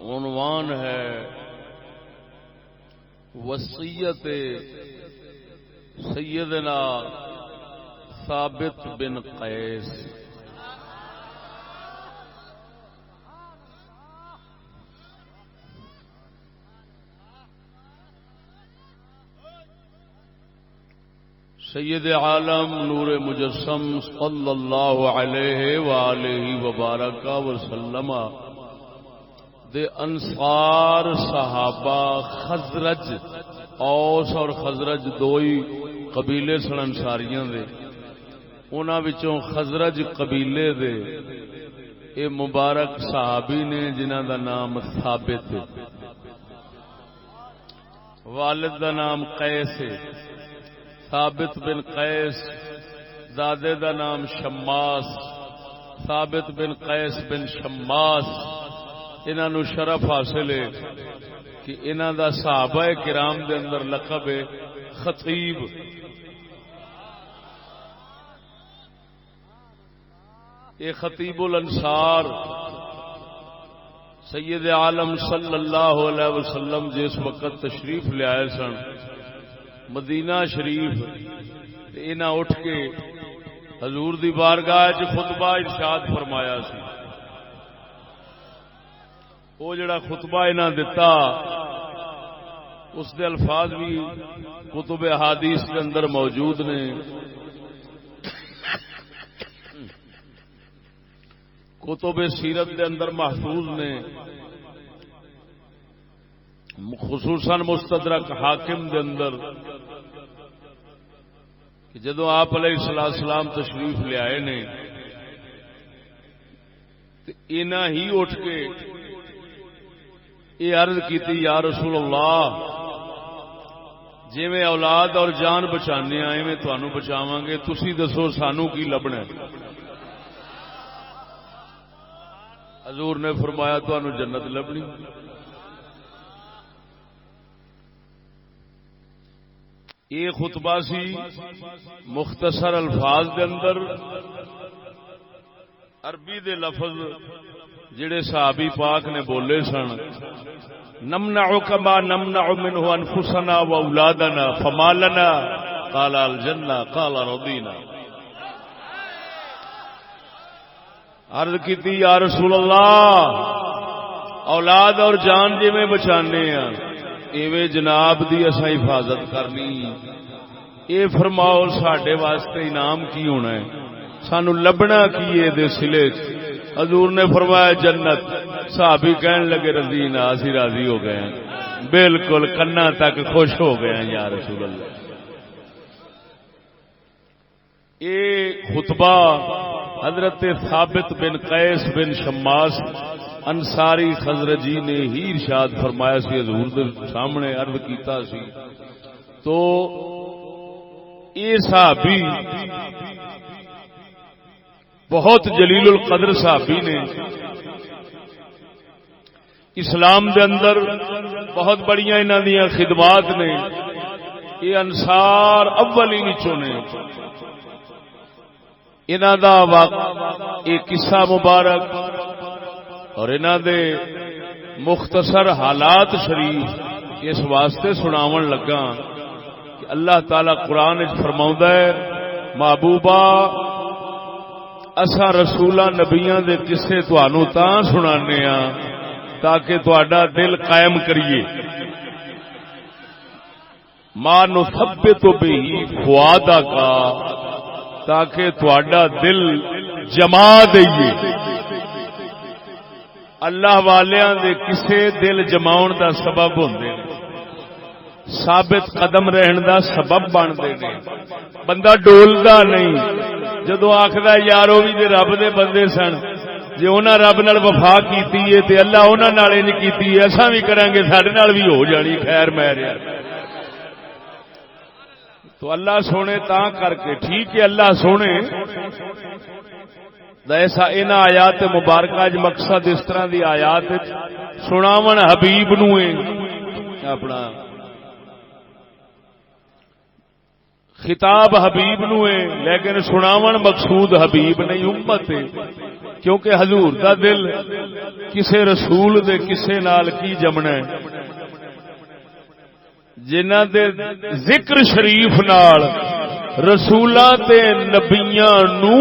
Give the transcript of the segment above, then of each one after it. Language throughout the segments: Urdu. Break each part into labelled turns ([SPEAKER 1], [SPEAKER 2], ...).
[SPEAKER 1] عنوان ہے وصیت سیدنا ثابت بن قیس. سید عالم نور مجسم صلی اللہ علیہ وآلہ وبارک وسلم دے انصار صحابہ خزرج، اوس اور خزرج دو ہی قبیلے سن انصاریاں دے. انہاں وچوں خزرج قبیلے دے اے مبارک صحابی نے جنہاں دا نام ثابت ہے، والد دا نام قیس ہے، ثابت بن قیس، دادے دا نام شماس، ثابت بن قیس بن شماس. انہاں نو شرف حاصل ہے کہ انہاں دا صحابہ کرام دے اندر لقب ہے خطیب. یہ خطیب الانصار سید عالم صلی اللہ علیہ وسلم جس وقت تشریف لے آئے سن مدینہ شریف، انہاں اٹھ کے حضور دی بارگاہ وچ خطبہ ارشاد فرمایا سی. وہ جڑا خطبہ انہاں دتا اس دے الفاظ بھی کتب احادیث کے اندر موجود نے. کتب سیرت دے اندر محفوظ نے، خصوصاً مستدرک حاکم دے اندر کہ جدو آپ علیہ السلام تشریف لے آئے نے تو انہاں ہی اٹھ کے یہ عرض کیتی یا رسول اللہ جی میں اولاد اور جان بچانے آئے میں تھانوں بچاواں گے، تسی دسو سانو کی لبنا ہے؟ حضور نے فرمایا تھانوں جنت لبنی. یہ خطبہ سی مختصر الفاظ دے اندر عربی دے لفظ جڑے صحابی پاک نے بولے سن، نمنعک ما نمنع منه انفسنا واولادنا فما لنا قال الجنہ قال رضینا. عرض کیتی یا رسول اللہ اولاد اور جان جی میں بچانے ہیں ایویں جناب دی اساں حفاظت کرنی. اے فرماؤ ساڈے واسطے انعام کی ہونا ہے، سانو لبنا کی ہے دے سلے؟ حضور نے فرمایا جنت. صحابی کہن لگے رضینا، اسی راضی ہو گئے ہیں، بالکل کنا تک خوش ہو گئے ہیں یا رسول اللہ. اے خطبہ حضرت ثابت بن قیس بن شماس انصاری خزرجی نے ہی ارشاد فرمایا سی، حضور دے سامنے عرض کیتا سی. تو یہ صحابی بہت جلیل القدر صحابی نے، اسلام دے اندر بہت بڑیاں انہاں دیاں خدمات نے. یہ انصار اولی وچوں نے. انہاں دا ایک قصہ مبارک اور انہاں دے مختصر حالات شریف اس واسطے سناون لگا کہ اللہ تعالی قرآن وچ فرماوندا ہے محبوبا اساں رسولاں نبیاں دے قصے تانوں تاں سنانے ہاں تاکہ تہاڈا دل قائم کریے. ما نثبت به فؤادک، تاکہ تہاڈا دل جما دئیے. اللہ والیاں دے کسے دل جماؤن دا سبب ہوندے نے، ثابت قدم رہن دا سبب بنتے ہیں. بندہ ڈولدا نہیں جدو آخدا یار وہ بھی رب دے بندے سن، جی انہاں رب نال وفا کیتی ہے تے اللہ انہاں نال نہیں کیتی ہے، اساں بھی کریں گے ساڈے نال بھی ہو جانی. خیر میں رہا تو اللہ سونے تاں کر کے ٹھیک ہے. اللہ سونے ایسا ان آیات مبارکہ مقصد اس طرح دی آیات سناون حبیب نو اپنا خطاب حبیب نو ہے، لیکن سناون مقصود حبیب نہیں امت ہے. کیونکہ حضور دا دل کسے رسول دے کسے نال کی جمنا ہے، جنہ دے ذکر شریف نال رسولاں تے نبیاں نو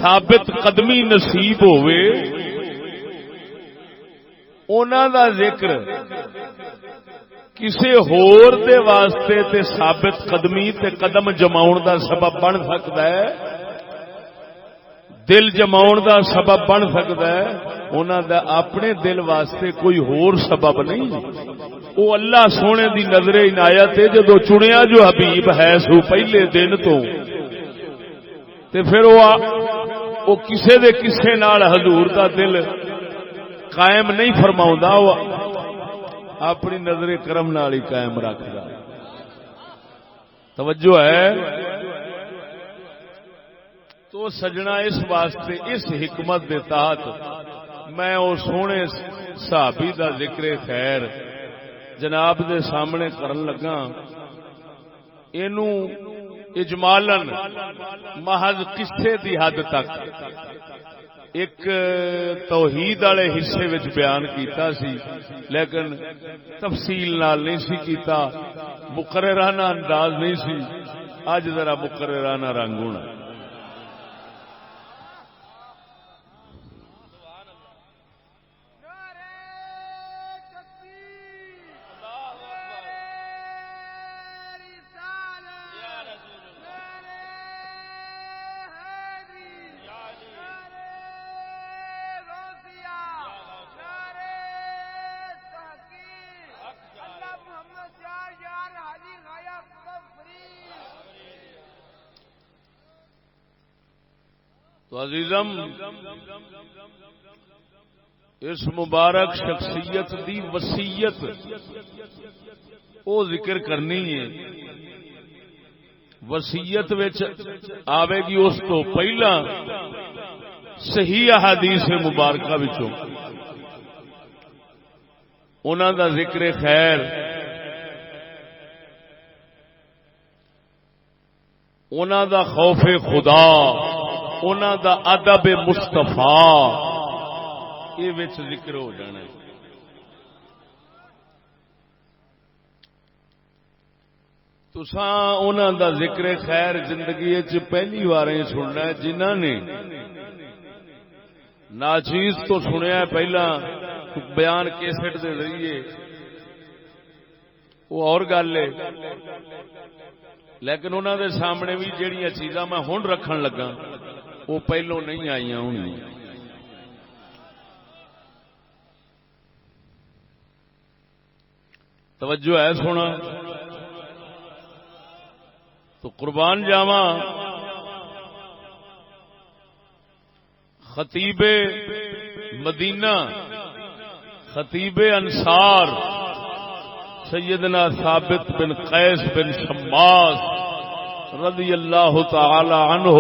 [SPEAKER 1] ثابت قدمی نصیب ہوئے، انہاں دا ذکر کسے ہور دے واسطے تے ثابت قدمی تے قدم جماؤن دا سبب بن سکتا ہے، دل جماؤن دا سبب بن سکتا ہے، انہاں دا اپنے دل واسطے کوئی ہور سبب نہیں، وہ اللہ سونے دی نظر عنایت ہے جدو چنیا جو حبیب ہے سو پہلے دن تو تے پھر وہ کسے دے کسے نال حضور دا دل قائم نہیں فرماؤندا، وہ اپنی نظر کرم نال ہی قائم رکھدا۔ توجہ ہے تو سجنا، اس واسطے اس حکمت دے تحت میں او سونے صحابی دا ذکر خیر جناب دے سامنے کرن لگا، اینو اجمالن محض قصے دی حد تک ایک توحید والے حصے وچ بیان کیتا سی، لیکن تفصیل نال نہیں سی کیتا، مقررانہ انداز نہیں سی، اج ذرا مقررانہ رنگ ہونا۔ تو عزیزم، اس مبارک شخصیت دی وصیت او ذکر کرنی ہے، وصیت وچ آوے گی اس تو پہلا صحیح احادیث مبارکہ وچوں انہاں دا ذکر خیر، انہاں دا خوف خدا، انہاں دا ادب مصطفیٰ، یہ وچ ذکر ہو جانا ہے۔ تساں انہاں دا ذکر خیر زندگی وچ پہلی بار سننا ہے، جنہاں نے ناچیز تو سنیا ہے پہلا بیان کیسٹ دے ذریعے، وہ اور گل ہے، لیکن انہاں دے سامنے بھی جہڑیاں چیزاں میں ہن رکھن لگا وہ پہلو نہیں آئیاں ہونی۔ توجہ ہے سونا تو قربان جاواں، خطیب مدینہ، خطیب انصار سیدنا ثابت بن قیس بن شماس رضی اللہ تعالی عنہ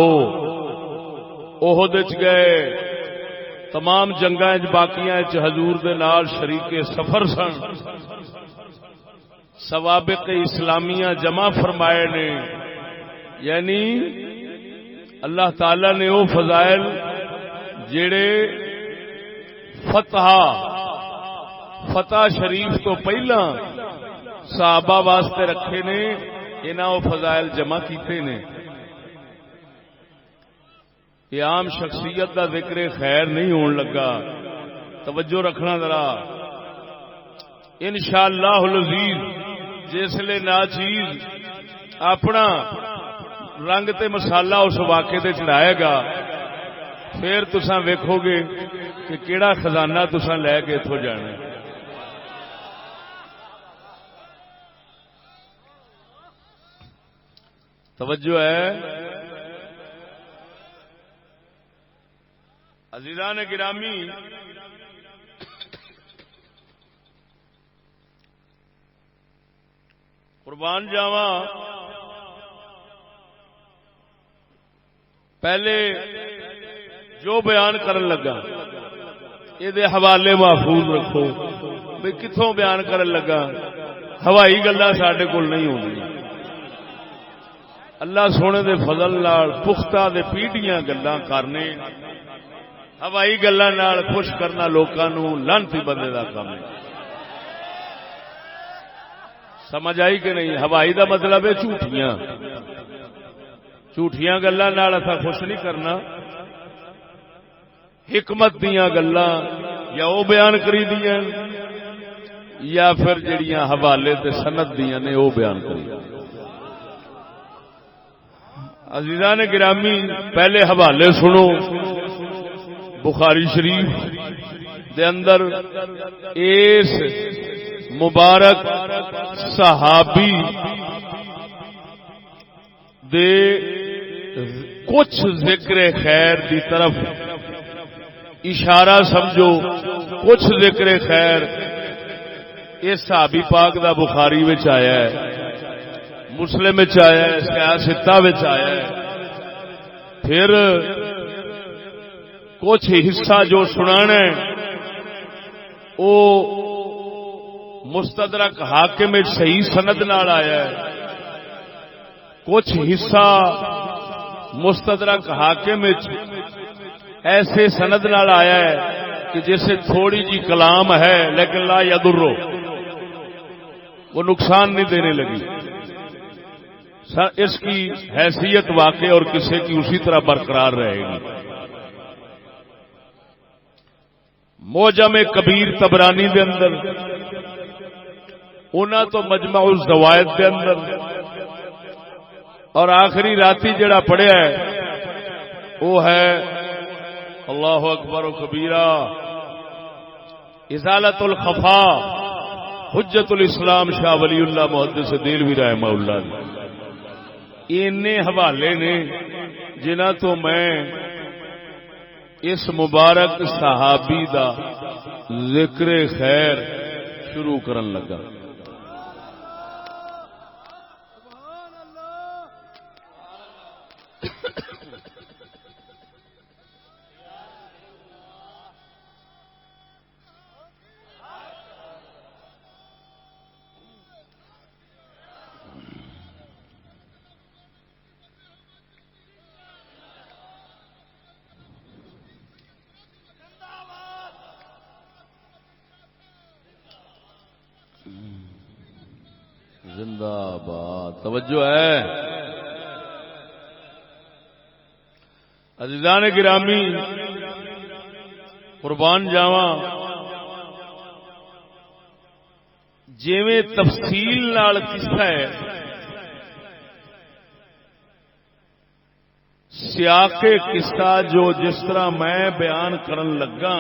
[SPEAKER 1] احد وچ گئے، تمام جنگاں باقیاں حضور دے نال شریک سفر سن، سوابق اسلامیہ جمع فرمائے نے، یعنی اللہ تعالی نے وہ فضائل جڑے فتح شریف تو پہلا صحابہ واسطے رکھے نے، انہاں وہ فضائل جمع کیتے نے۔ یہ عام شخصیت دا ذکر خیر نہیں ہون لگا، توجہ رکھنا ذرا۔ انشاءاللہ العزیز جسلے ناچیز اپنا رنگ تے مسالہ اس واقعے تے چڑھائے گا، پھر تساں ویکھو گے کہ کیڑا خزانہ تساں لے کے اتھوں جانا ہے۔ توجہ ہے عزیزان گرامی، قربان جاواں، پہلے جو بیان کرن لگا یہ حوالے محفوظ رکھو، بھئی کتوں بیان کرن لگا، ہوائی گلاں ساڈے کول نہیں ہونی، اللہ سونے دے فضل نال پختہ دے پیڑیاں گلاں کرنے، ہوائی گلاں نال خوش کرنا لوکاں نوں لعنتی بندے دا کام ہے. سمجھ آئی کہ نہیں؟ ہوائی دا مطلب ہے جھوٹیاں جھوٹیاں گلاں نال اساں خوش نہیں کرنا. حکمت دیاں گلاں یا وہ بیان کری دیاں یا پھر جڑیاں حوالے تے سند دیاں نے وہ بیان کری. عزیزان گرامی پہلے حوالے سنو. بخاری شریف دے اندر اس مبارک صحابی دے کچھ ذکر خیر دی طرف اشارہ سمجھو. کچھ ذکر خیر اس صحابی پاک دا بخاری وچ آیا ہے, مسلم وچ آیا ہے, سیاستہ وچ آیا ہے. پھر کچھ حصہ جو سنانا ہے وہ مستدرک حاکم صحیح سند نال آیا ہے. کچھ حصہ مستدرک حاکم ایسے سند نال آیا ہے کہ جیسے تھوڑی جی کلام ہے لیکن لا یضر, وہ نقصان نہیں دینے لگی. اس کی حیثیت واقع اور کسی کی اسی طرح برقرار رہے گی. موجم کبیر تبرانی دے اندر انہاں تو مجمع الزوائد دے اندر اور آخری راتی جڑا پڑھیا ہے وہ ہے اللہ اکبر و کبیرہ ازالت الخفا حجت الاسلام شاہ ولی اللہ محدث دہلوی رحمہ اللہ. اینے حوالے نے جنہ تو میں اس مبارک صحابی دا ذکر خیر شروع کرن لگا. زندہ باد. توجہ ہے عزیزان گرامی, قربان جاواں. جیویں تفصیل نال قصہ ہے سیاق قصہ جو جس طرح میں بیان کرن لگا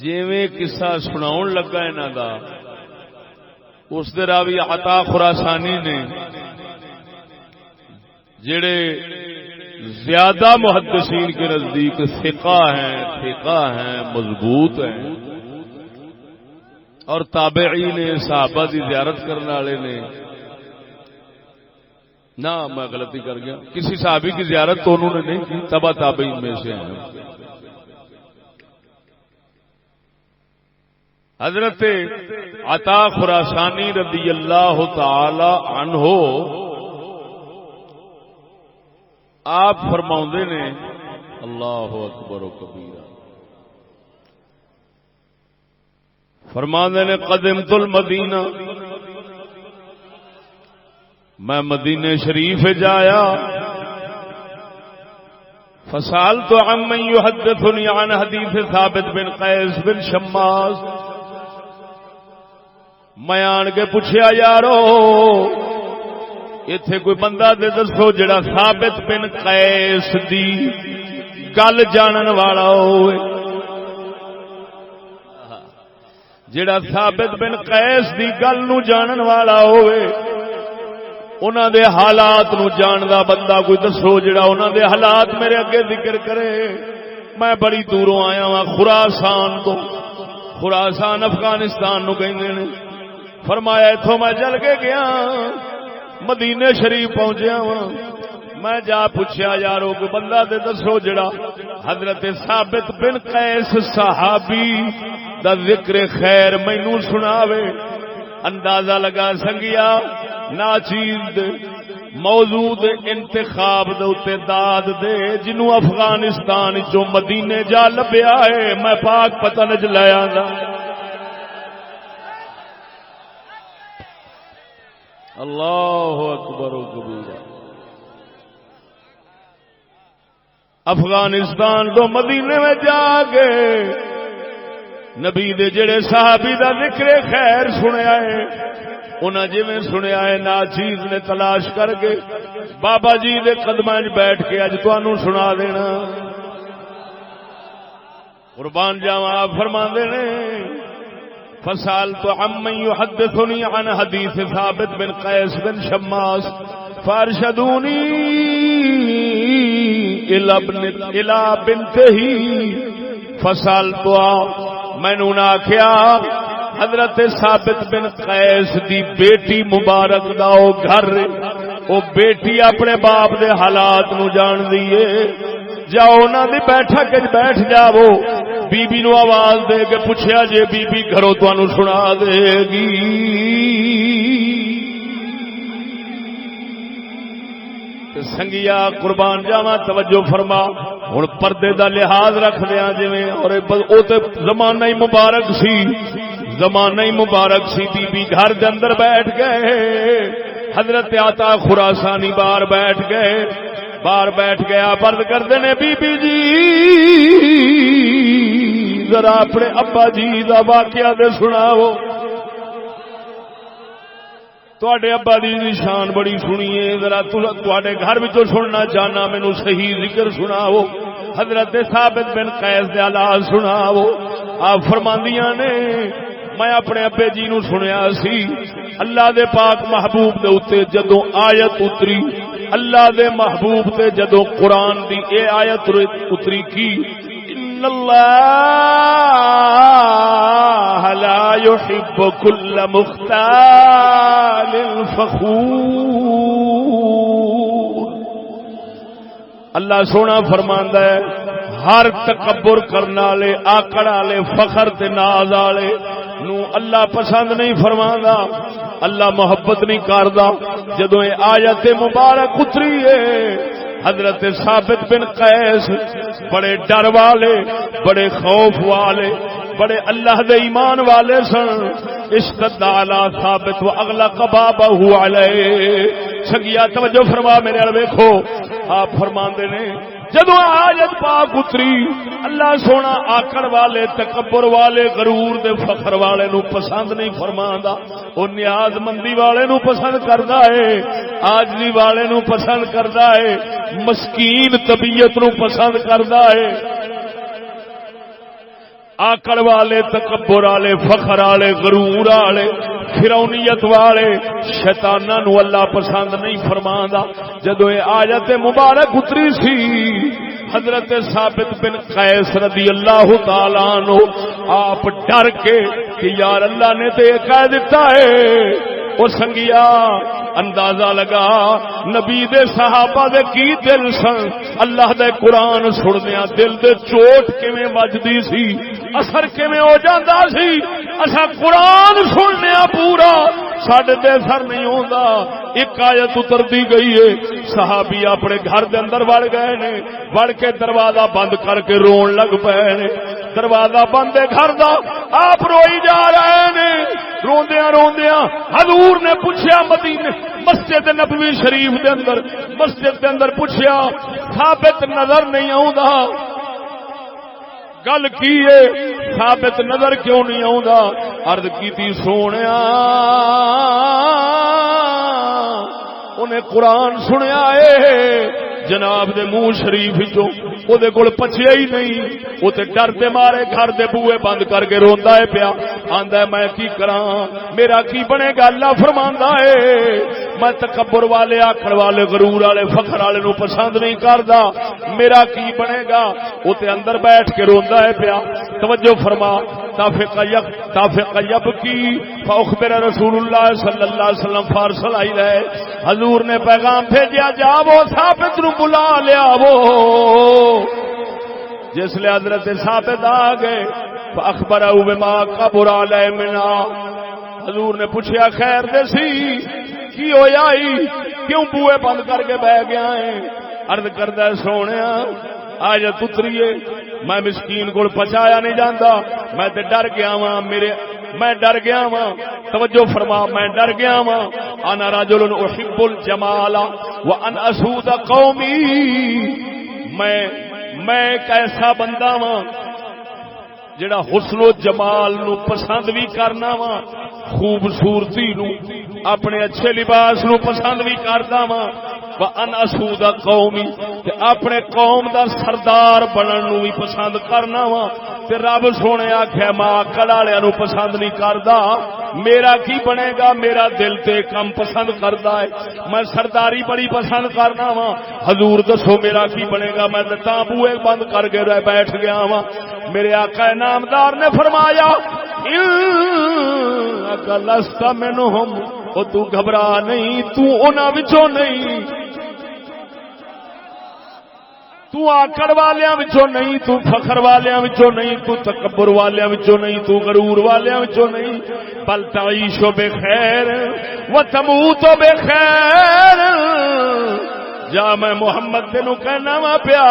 [SPEAKER 1] جیویں قصہ سناؤن لگا انہاں دا اس دے راوی عطا خراسانی نے جڑے زیادہ محدثین کے نزدیک ثقہ ہیں مضبوط ہیں اور تابعین صحابہ دی زیارت کرنے والے نے. نہ میں غلطی کر گیا, کسی صحابی کی زیارت تو انہوں نے نہیں کی, تبع تابعین میں سے ہیں. حضرت عطا خراسانی رضی اللہ تعالی عنہ آپ فرماؤندے نے اللہ اکبر و کبیرہ, فرماندے نے قدمت المدینہ, میں مدینے شریف جایا. فسألت عمن يحدثني عن حدیث ثابت بن قیس بن شماس, میں آن کے پوچھیا یارو ایتھے کوئی بندہ دے دسو جڑا ثابت بن قیس دی گل جانن والا ہوئے, جڑا ثابت بن قیس دی گل نو جانن والا ہوئے, انہاں دے حالات نو جاندا بندہ کوئی دسو جڑا انہاں دے حالات میرے اگے ذکر کرے. میں بڑی دوروں آیا ہاں خراسان تو, خراسان افغانستان نو کہندے نے. فرمایا اتھوں میں چل کے گیا مدینے شریف پہنچیا ہاں. میں جا پوچھیا یارو کوئی بندہ دے دسو جڑا حضرت ثابت بن قیس صحابی دا ذکر خیر مینوں سناوے. اندازہ لگا سنگیا ناچیز موضوع انتخاب دے اتے داد دے جنوں افغانستان چوں مدینے جا لبیا ہے میں پاک پتہ نج لے آندا اللہ اکبر و کبیرہ افغانستان تو مدینے میں جا کے نبی دے جڑے صحابی دا ذکر خیر سنیا ہے انہاں جویں سنیا ہے ناچیز نے تلاش کر کے بابا جی دے قدماں وچ بیٹھ کے اج تانوں سنا دینا قربان جاواں آپ فرماندے نے فسألت عمن يحدثني عن حديث ثابت بن قيس بن شماس فارشدوني الى بنته فسألت میں نے آخیا حضرت ثابت بن قیس دی بیٹی مبارک دا او گھر او بیٹی اپنے باپ دے حالات نو جان دیے جاؤ انہاں دی بیٹھک وچ بیٹھ جاؤ بی بی نو آواز دے کے پوچھیا جے بی بی گھروں تانوں سنا دے گی سنگیا قربان جاواں توجہ فرما ہن پردے دا لحاظ رکھ دیاں جویں اور او تے زمانہ ہی مبارک سی زمانہ ہی مبارک سی بی بی گھر دے اندر بیٹھ گئے حضرت عطا خراسانی باہر بیٹھ گئے باہر بیٹھ گیا پرد کردے نے بی بی جی ذرا اپنے ابا جی دا واقعہ دے سناؤ تواڈے ابا دی شان بڑی سنیے ذرا تواڈے گھر وچوں سننا چاہنا مینوں صحیح ذکر سناؤ حضرت ثابت بن قیس دے حالات سناؤ آپ فرماندیاں نے میں اپنے ابے جی نو سنیا سی اللہ دے پاک محبوب دے اوتے جدوں آیت اتری اللہ دے محبوب تے جدوں قرآن دی اے آیت اتری کی ان اللہ لا يحب كل مختال فخور اللہ سونا فرماندا ہے ہر تکبر کرنے والے آکڑ والے فخر تے ناز والے نو اللہ پسند نہیں فرماندا اللہ محبت نہیں کردا جدوں اے آیت مبارک اتری ہے حضرت ثابت بن قیس بڑے ڈر والے بڑے خوف والے بڑے اللہ دے ایمان والے سن اشتد علی ثابت واغلق بابہ علیہ سگیا توجہ فرما میرے ال ویکھو آپ فرماندے نے جدوں آیت پاک اتری اللہ سونا آکڑ والے تکبر والے غرور دے فخر والے نو پسند نہیں فرماندا او نیاز مندی والے نو پسند کردا ہے عاجزی والے نو پسند کردا ہے مسکین طبیعت نو پسند کردا ہے آکڑ والے تکبر والے فخر والے غرور والے فرعونیت والے شیطاناں نو اللہ پسند نہیں فرماندا جدوں اے آیت مبارک اتری سی حضرت ثابت بن قیس رضی اللہ تعالی عنہ آپ ڈر کے کہ یار اللہ نے تے کہہ دیتا ہے او سنگیا اندازہ لگا نبی دے صحابہ دے کی دل سن اللہ دے قرآن سننیا دل دے چوٹ کیویں وجدی سی اثر کیویں ہو جاندا سی اسا قرآن سننیا پورا ساڈے تے اثر نہیں ہوندا ایک آیت اتردی گئی ہے صحابی اپنے گھر دے اندر وڑ گئے نے وڑ کے دروازہ بند کر کے رون لگ پئے نے دروازہ بند ہے گھر دا آپ روئی جا رہے نے روندیاں روندیاں حضور نے پوچھیا مدینے مسجد نبوی شریف دے اندر مسجد دے اندر پوچھیا ثابت نظر نہیں آوندا گل کی ہے ثابت نظر کیوں نہیں آوندا عرض کیتی سونیا انہیں قرآن سنیا ہے جناب دے منہ شریف چوں او دے کول پچھیا ہی نہیں او تے ڈر دے مارے گھر دے بوئے بند کر کے روندا ہے پیا آندا ہے میں کی کراں میرا کی بنے گا اللہ فرماندا ہے میں تکبر والے آکڑ والے غرور والے فخر والے نو پسند نہیں کردا میرا کی بنے گا او تے اندر بیٹھ کے روندا ہے پیا توجہ فرما تافق یبکی فاخبر رسول اللہ صلی اللہ علیہ وسلم فارسل آئی رہے حضور نے پیغام بھیجیا جاؤ ثابت نو بلا لیا وہ جس لئے حضرت ثابت آ گئے فاخبرہ بما قبر علیہ منا حضور نے پوچھیا خیر دے سی کی ہوئی کیوں بوئے بند کر کے بہ گیا ہے؟ عرض کردا ہے سونیا آج اتریے میں مسکین کو پچایا نہیں جاندا، میں تے ڈر گیا ہاں، میں ڈر گیا ہاں، توجہ فرما، میں ڈر گیا ہاں، انا رجل احب الجمال وان اسود قومی، میں ایک ایسا بندہ ہاں جڑا حسن و جمال نو پسند بھی کرنا وا، خوبصورتی نو اپنے اچھے لباس نو پسند بھی کردا وا، وان اسود قومی تے اپنے قوم دا سردار بنن نو بھی پسند کرنا وا، تے رب سونے آکھیا ماں عقل والےاں نو پسند نہیں کردا، میرا کی بنے گا؟ میرا دل تے کم پسند کردا ہے، میں سرداری بڑی پسند کرنا وا، حضور دسو میرا کی بنے گا؟ میں تے تاں بوئے بند کر کے رہ بیٹھ گیا وا۔ میرے آقا نامدار نے فرمایا لست منہم، او تو گھبرا نہیں، تو انہاں وچوں نہیں، تو آکڑ والیاں وچوں نہیں، تو فخر والیاں وچوں نہیں، تو تکبر والیاں وچوں نہیں، تو غرور والیاں وچوں نہیں، بل تعیش بخیر وتموت بخیر۔ جا میں محمد تینوں کہنا وا پیا،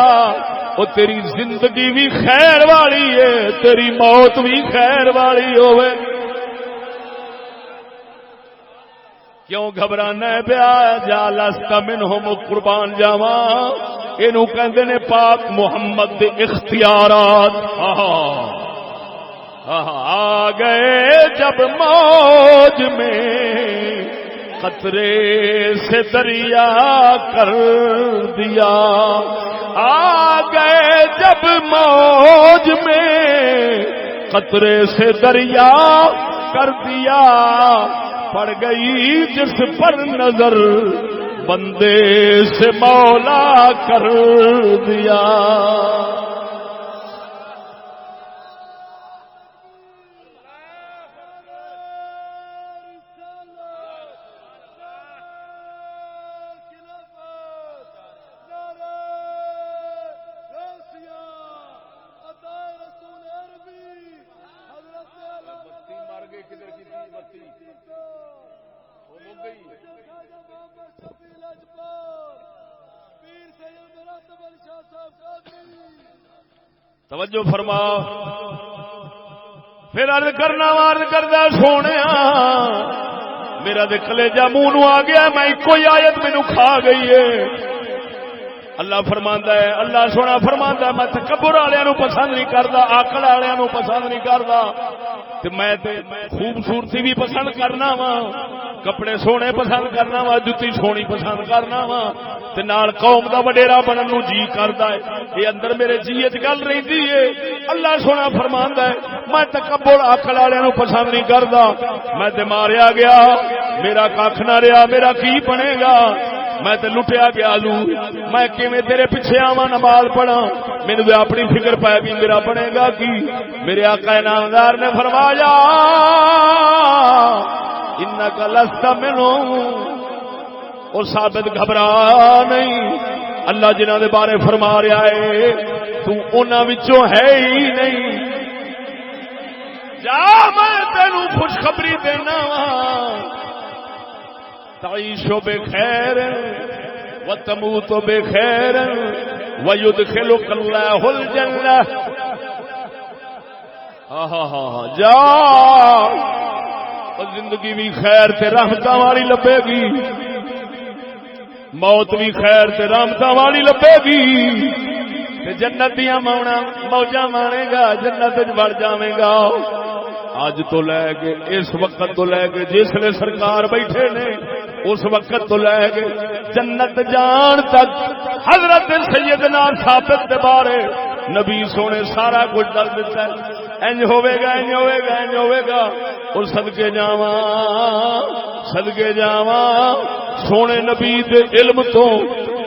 [SPEAKER 1] او تیری زندگی بھی خیر والی ہے، تیری موت بھی خیر والی ہوے۔ کیوں گھبرانا ہے پیا؟ جا لست منہم، قربان جاواں، اینو کہندے نے پاک محمد دے اختیارات۔ آ گئے جب موج میں قطرے سے دریا کر دیا، آ گئے جب موج میں قطرے سے دریا کر دیا، پڑ گئی جس پر نظر بندے سے مولا کر دیا۔ توجہ فرما، پھر عرض کرنا وارد کردا سونے میرا دے کلیجہ منہ نو آ گیا، میں کوئی آیت مینوں کھا گئی ہے۔ اللہ فرماندا ہے، اللہ سونا فرماندا ہے میں تکبر والےاں نو پسند نہیں کردا، عقل والےاں نو پسند نہیں کردا، تے میں تے خوبصورتی بھی پسند کرنا وا، کپڑے سونے پسند کرنا وا، جُتی سونی پسند کرنا وا، تے نال قوم دا وڈیرا بنن نو جی کردا ہے۔ یہ اندر میرے جی وچ گل رہندی ہے۔ اللہ سونا فرماندا ہے میں تکبر عقل والےاں نو پسند نہیں کردا، میں تے ماریا گیا، میرا کھ نہ رہیا، میرا کی بنے گا؟ میں تے لٹیا گیا لو، میں کیویں تیرے پیچھے آواں نماز پڑھاں؟ مینوں تے اپنی فکر پے گئی میرا بنے گا کی؟ میرے آقا نامدار نے فرمایا انک لست منہم، اور ثابت گھبرا نہیں، اللہ جنہاں دے بارے فرما رہا ہے تو انہاں وچوں ہے ہی نہیں۔ جا میں تینوں خوشخبری دینا وا، تعیش بخیر وتموت بخیر ویدخلک اللہ الجنہ۔ جا زندگی بھی خیر تے رحمتاں والی لبے گی، موت بھی خیر تے رحمتاں والی لبے گی، تے جنت دیاں موجاں مانے گا، جنت وچ وڑ جاویں گا۔ اج تو لے کے اس وقت تو لے کے جس لے سرکار بیٹھے نے اس وقت تو لے کے جنت جان تک حضرت سیدنا ثابت دے بارے نبی سونے سارا کچھ دس دیتا ہے، انج ہوے گا، انج ہوے گا، انج ہوے گا۔ اور صدقے جاواں سونے نبی دے علم تو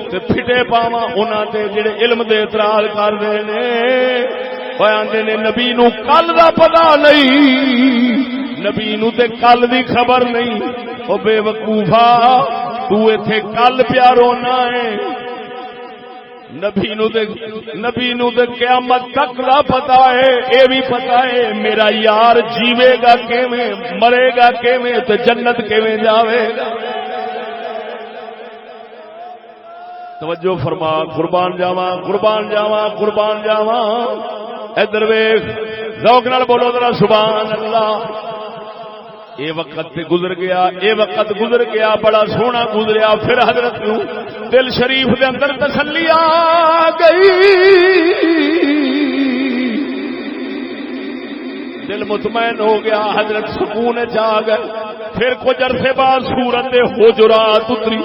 [SPEAKER 1] تے پھٹے پاواں انہاں تے جڑے علم دے اعتراض کردے نے، آندے نے نبی نو کل دا پتہ نہیں، نبی نو تے کل دی خبر نہیں۔ او بے وقوفا تو ایتھے کل پیا رونا ہے، نبی نو تے قیامت تک دا پتہ ہے، اے بھی پتہ ہے میرا یار جیوے گا کیویں، مرے گا کیویں تے جنت کیویں جاوے گا۔ توجہ فرما، قربان جاواں قربان جاواں قربان جاواں، ادھر ویکھ ذوق نال بولو ذرا سبحان اللہ۔ یہ وقت تے گزر گیا، یہ وقت گزر گیا، بڑا سونا گزریا، پھر حضرت نو دل شریف دے اندر تسلی آ گئی، دل مطمئن ہو گیا، حضرت سکون جا گئے۔ پھر کچھ عرصے بعد سورت حجرات اتری،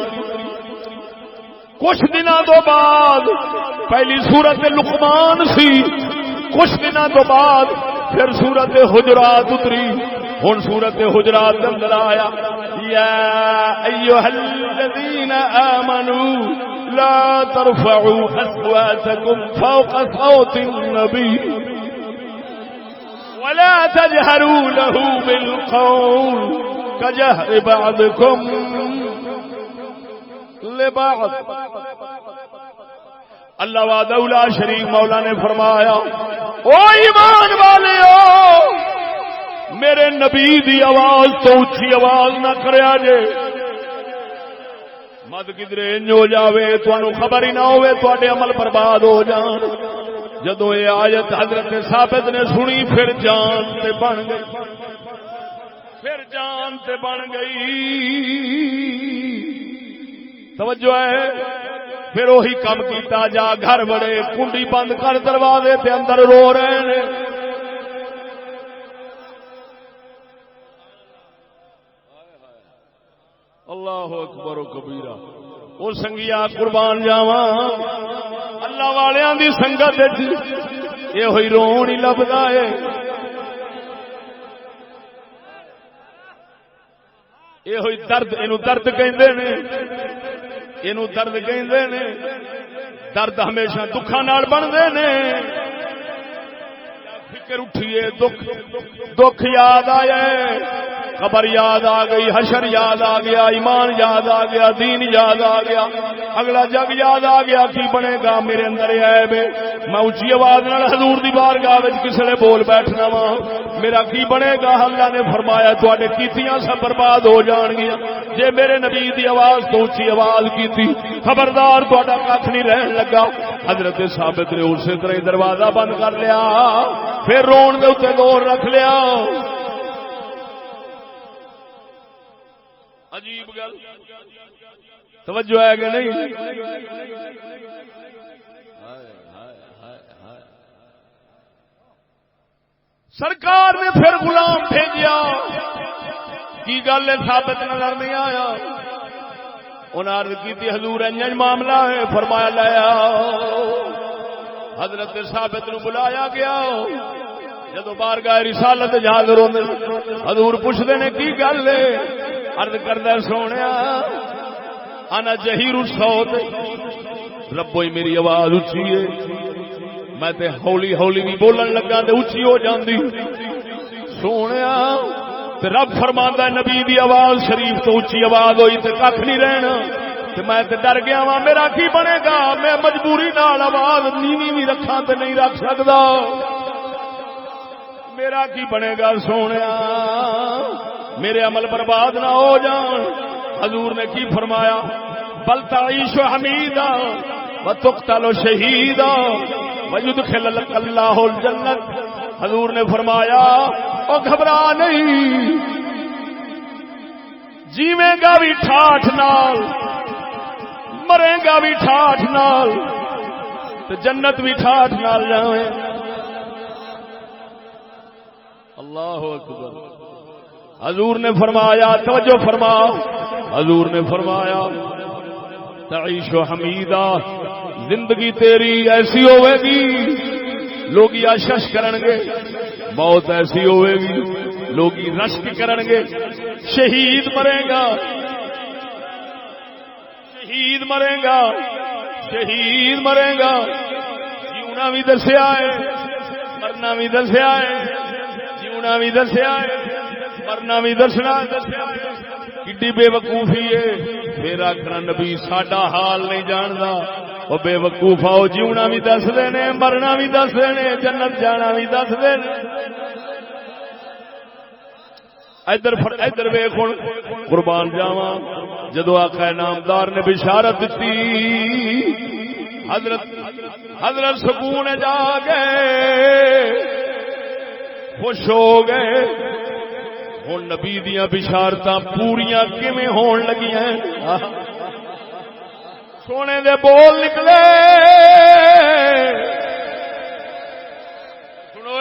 [SPEAKER 1] کچھ دنوں تو بعد پہلی سورت لقمان سی، کچھ دنوں تو بعد پھر سورت حجرات اتری۔ ہن سورت حجرات کے اندر آیا یا ایھا الذین آمنوا لا ترفعوا اصواتکم فوق صوت النبی ولا تجهروا له بالقول كجهر بعضكم لبعض۔ اللہ وحدہ لا شریک مولا نے فرمایا او ایمان والےو، میرے نبی دی آواز تو اچھی آواز نہ کریا جے، مت کدھر انج ہو جاوے تانوں خبر ہی نہ ہوے تواڈے عمل برباد ہو جان۔ جدوں یہ آیت حضرت ثابت نے سنی پھر جان تے بن گئی، پھر جان تے بن گئی۔ توجہ ہے، پھر وہی کم کیتا جا، گھر بڑے کنڈی بند کر دروازے تے اندر رو رہے نے۔ اللہ اکبر و کبیرہ۔ او سنگیا قربان جاواں، اللہ والیاں دی سنگت وچ یہ ہوئی رون ہی لبدا ہے۔ یہ ہوئی درد، اینو درد کہندے نے، اینو درد کہندے نے۔ درد ہمیشہ دکھاں نال بندے نے۔ فکر اٹھیے، دکھ یاد آیا، خبر یاد آ گئی، حشر یاد آ گیا، ایمان یاد آ گیا، دین یاد آ گیا، اگلا جگ یاد آ گیا۔ کی بنے گا میرے اندر عیب ہے، میں اونچی آواز نال حضور دی بارگاہ وچ کسے نے بول بیٹھنا وا، میرا کی بنے گا؟ اللہ نے فرمایا تواڈے کیتیاں سب برباد ہو جان گیا جے میرے نبی دی آواز تو اونچی آواز کیتی، خبردار تواڈا کھ نہیں رہن لگا۔ حضرت ثابت نے اسی طرح دروازہ بند کر لیا، پھر رون دے اوتے زور رکھ لیا۔ عجیب گل، توجہ ہے کہ نہیں؟ سرکار نے پھر غلام بھیجیا، کی گل ہے ثابت نظر نہیں آیا۔ انہاں عرض کی حضور انج معاملہ ہے، فرمایا لایا۔ حضرت ثابت نو بلایا گیا، جدو بارگاہ رسالت حاضر ہوندے حضور پوچھدے نے کی گل ہے؟ عرض کردا سونیا انا جہیر الصوت، ربو میری آواز اچھی ہے، میں تے ہولی ہولی بھی بولن لگا تے اچھی ہو جاندی۔ سونیا تے رب فرماندا نبی دی آواز شریف تو اچھی آواز ہوئی تے کھ نہیں رہنا، تے میں تے ڈر گیا وا میرا کی بنے گا؟ میں مجبوری نال آواز نیویں بھی رکھاں تے نہیں رکھ سکدا، میرا کی بنے گا؟ سونیا میرے عمل برباد نہ ہو جان۔ حضور نے کی فرمایا؟ بل تعیش حمیدا وتقتل شہیدا ویدخل اللہ الجنت۔ حضور نے فرمایا او گھبرا نہیں، جیویں گا بھی ٹھاٹھ نال، مرے گا بھی ٹھاٹھ نال، تے جنت بھی ٹھاٹھ نال جاویں۔ اللہ اکبر۔ حضور نے فرمایا، توجہ فرما، حضور نے فرمایا تعیش حمیدہ، زندگی تیری ایسی ہوئے گی لوگ آشش کرن گے، موت ایسی ہوئے گی لوگ رشک کرن گے، شہید مرے گا، شہید مرے گا، شہید مرے گا، جیونا بھی دسیا ہے، مرنا بھی دسیا ہے، جیونا بھی دسیا ہے، مرنا بھی دسنا دسیا ہے۔ کڈی بے وقوفی ہے، میرا آخنا نبی ساڈا حال نہیں جاندا، وہ بے وقوف آؤ، جیونا بھی دس دینے، مرنا بھی دس دینے، جنت جانا بھی دس دینے۔ ادھر ویکھ ہن قربان جاواں، جدو آقا نامدار نے بشارت دیتی حضرت سکون جا گئے، خوش ہو گئے۔ ہن نبی دیاں بشارتاں پوریاں کیویں ہون لگیاں؟ سونے دے بول نکلے، سنو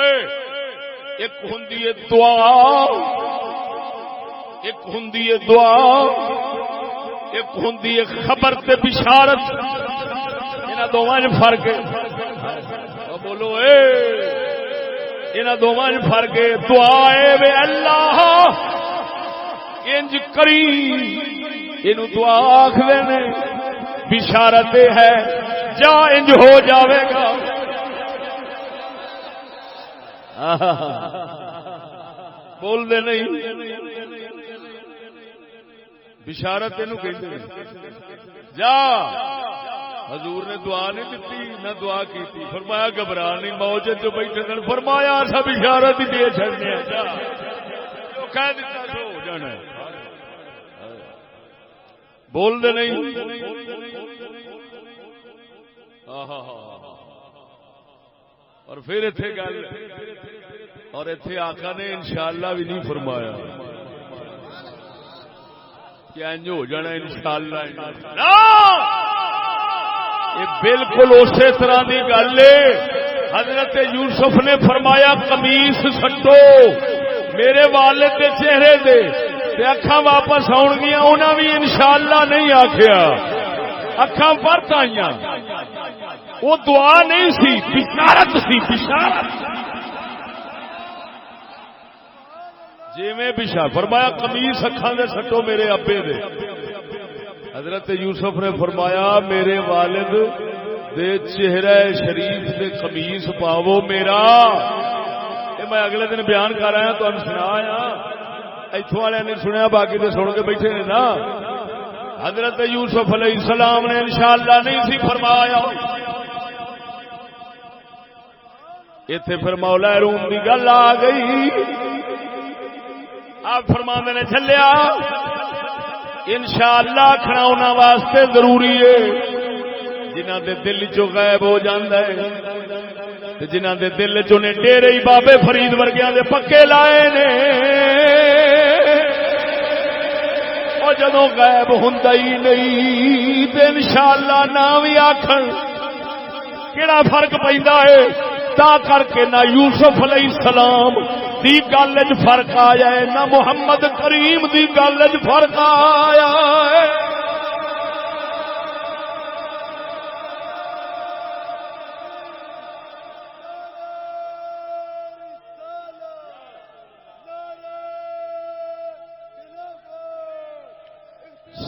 [SPEAKER 1] ایک ہوندی ہے دعا، ایک ہوندی ہے دعا، ایک ہوندی ہے خبر تے بشارت۔ انہاں دوواں وچ فرق ہے، بولو انہاں دوواں وچ فرق ہے۔ دعا اے وے اللہ انج کری، اینو دعا آکھدے نے، بشارت ہے جا انج ہو جاوے گا۔ بول دے نہیں، بشارت اینو کہندے نے جا۔ حضور نے دعا نہیں دیتی نہ دعا کیتی، فرمایا گھبرا نہیں، موج جو بیٹھے سن فرمایا ایسا بشارت ہی دے چھڑنے جا، جو کہہ دیتا سو ہو جانا ہے۔ بول دے نہیں۔ اور پھر اتنے گل، اور اتنے آقا نے انشاءاللہ بھی نہیں فرمایا کہ انج ہو جانا انشاءاللہ۔ یہ بالکل اسی طرح کی گل ہے۔ حضرت یوسف نے فرمایا قمیص سٹو میرے والد کے چہرے دے، اکھاں واپس آن گیا، انہاں بھی انشاءاللہ نہیں آخیا، اکھاں پرت آئیاں۔ وہ دعا نہیں سی، بشارت سی، بشارت۔ جی میں بشارت فرمایا قمیص اکھاں دے سٹو میرے ابے دے۔ حضرت یوسف نے فرمایا میرے والد دے چہرہ شریف دے قمیص پاو میرا۔ یہ میں اگلے دن بیان کر رہا تو سنایا، اتوں والے نے سنیا، باقی تو سن کے بیٹھے نے نا۔ حضرت یوسف علیہ السلام نے انشاءاللہ نہیں سی فرمایا۔ ایتھے پھر مولا روم کی گل آ گئی۔ آپ فرماندے نے چلیا انشاءاللہ کھڑاؤنا واسطے ضروری ہے جنہ دے دل چو غائب ہو جاندا ہے، جنہ دے دل چو نے ڈیرے ہی بابے فرید ورگیاں دے پکے لائے نے، اور جدوں غائب ہوندا ہی نہیں تے انشاءاللہ نہ وی آکھن کیڑا فرق پیندا ہے۔ تا کر کے نہ یوسف علیہ السلام دی گل وچ فرق آیا ہے، نہ محمد کریم دی گل وچ فرق آیا ہے۔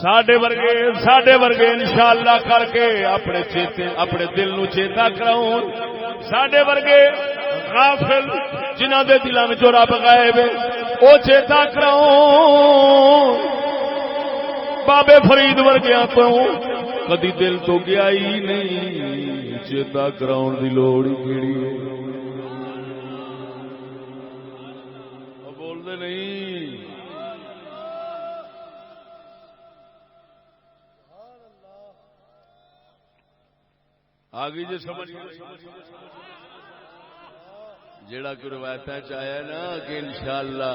[SPEAKER 1] ساڈے ورگے انشاءاللہ کر کے اپنے چیتے اپنے دل نو چیتا کراؤ، ساڈے ورگے غافل جنہ دے دلاں وچ رب غائب ہے او چیتا کراؤ۔ بابے فرید ورگیاں تو کدی دل تو گیا ہی نہیں، چیتا کراؤن دی لوڑ ہی کیڑی ہے؟ بول دے نہیں۔ آگے جو سمجھ جیڑا کوئی روایت آیا نا کہ انشاءاللہ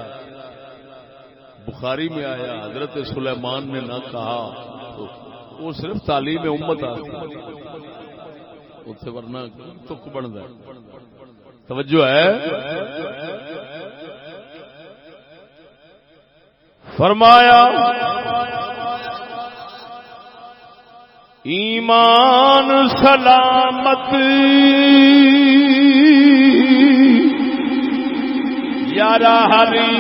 [SPEAKER 1] بخاری میں آیا حضرت سلیمان نے نہ کہا، وہ صرف تعلیم امت آتا اتنے، ورنہ تک بنتا ہے۔ توجہ ہے؟ فرمایا ایمان سلامت یارا ہری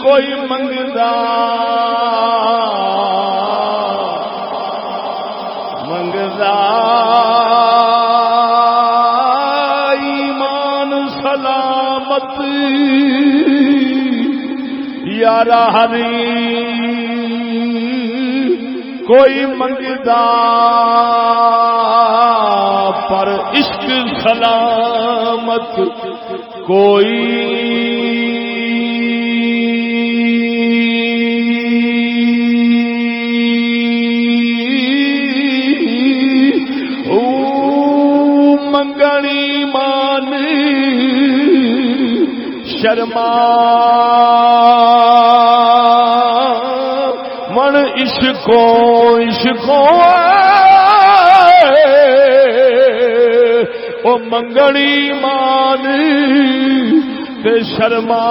[SPEAKER 1] کوئی منگدا ایمان سلامت یارا ہری کوئی منگدا پر یار عشق سلامت کوئی منگنی مان شرما من عشقوں او منگنی مان تے شرما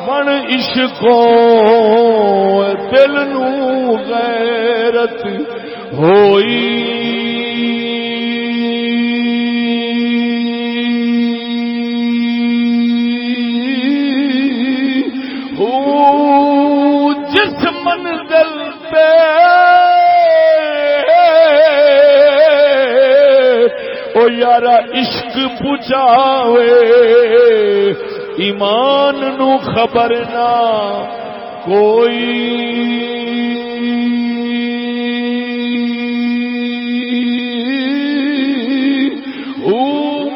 [SPEAKER 1] من عشقوں دل نو غیرت ہوئی جس منزل پہ او یارا عشق پچاوے ایمان نو خبر نہ کوئی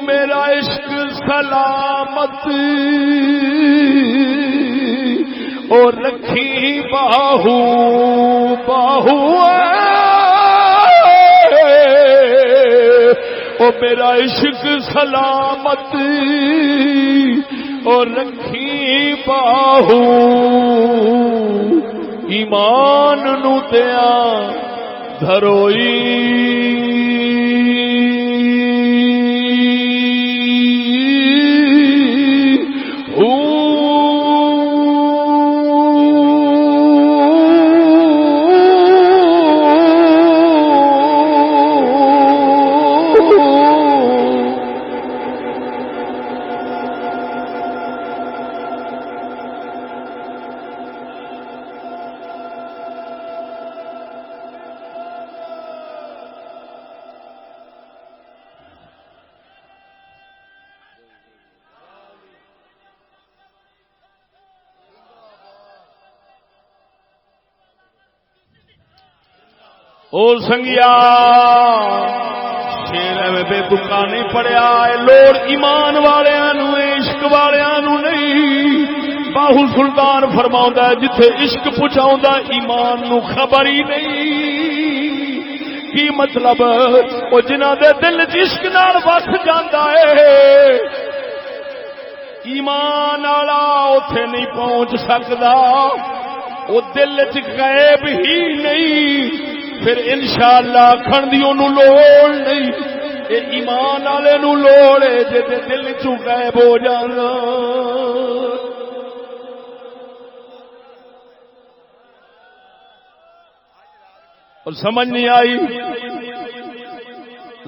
[SPEAKER 1] میرا عشق سلامت اور رکھی باہو او میرا عشق سلامت اور رکھی باہو ایمان نو دیا دھروئی او سنگیا شیر میں بے تکا نہیں پڑیا لوڑ ایمان والےاں نو عشق والےاں نو نہیں باہو سلطان فرماوندا ہے جتھے عشق پہنچاوندا ایمان نو خبر ہی نہیں کی مطلب او جنہاں دے دل وچ عشق نال وس جاندا ہے ایمان والا اوتھے نہیں پہنچ سکدا او دل وچ غیب ہی نہیں پھر انشاءاللہ کھن دی اونوں لوڑ نہیں اے ایمان والے نو لوڑ ہے جے دل چوں غائب ہو جانا اور سمجھ نہیں آئی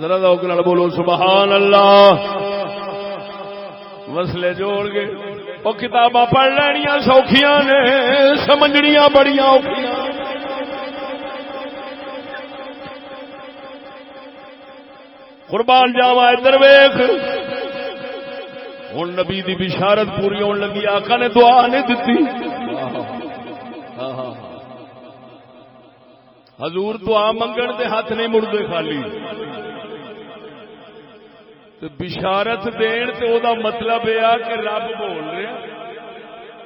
[SPEAKER 1] ذرا ذوق نال بولو سبحان اللہ مسئلے جوڑ گئے او کتاباں پڑھ لینیاں سوکھیاں نے سمجھنیاں بڑیاں اوکھیاں قربان جاوا ادھر ویکھ ہن نبی دی بشارت پوری ہون لگی آقا نے دعا نہیں دتی حضور دعا منگن دے ہاتھ نہیں مڑدے خالی تے بشارت دین تے او دا مطلب ہے کہ رب بول رہا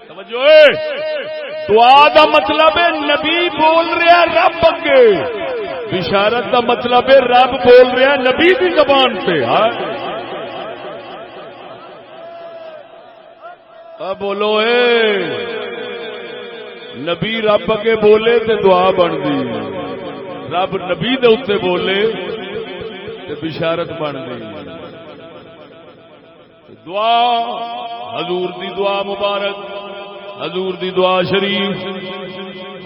[SPEAKER 1] توجہ دعا دا مطلب ہے نبی بول رہا رب اگے بشارت کا مطلب ہے رب بول رہا نبی کی زبان سے بولو اے نبی رب اگے بولے تے دعا بن دی رب نبی دے اوتے بولے تے بشارت بن دی دعا حضور دی دعا مبارک حضور دی دعا شریف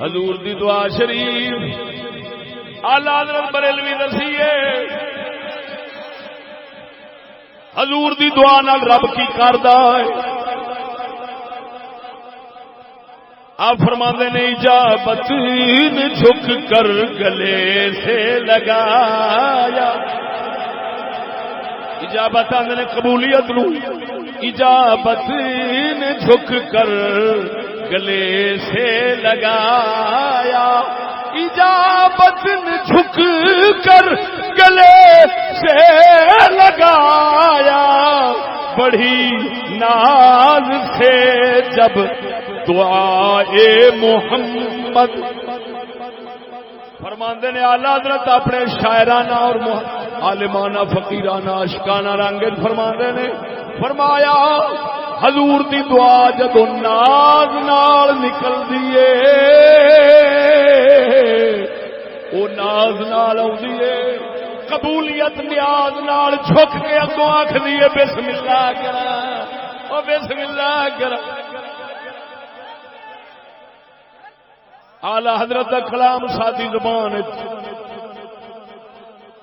[SPEAKER 1] حضور دی دعا شریف اعلی حضرت بریلوی دسیے حضور دی دعا نال رب کی کردا ہے آپ فرماتے نے اجابت نے جھک کر گلے سے لگایا اجابت نے قبولیت نو اجابت نے جھک کر گلے سے لگایا اجابت نے جھک کر گلے سے لگایا بڑی ناز سے جب دعائے محمد. فرماندے نے اعلیٰ حضرت اپنے شاعرانہ اور عالمانہ فقیرانہ عاشقانہ رنگ فرماندے نے فرمایا حضور دی دعا جدو ناز نال نکل دیے او ناز نال آؤندی ہے قبولیت نیاز نال جھک کے اگوں آکھدی ہے بسم اللہ کرا او بسم اللہ کرا. آلہ حضرت کا کلام سادی زبان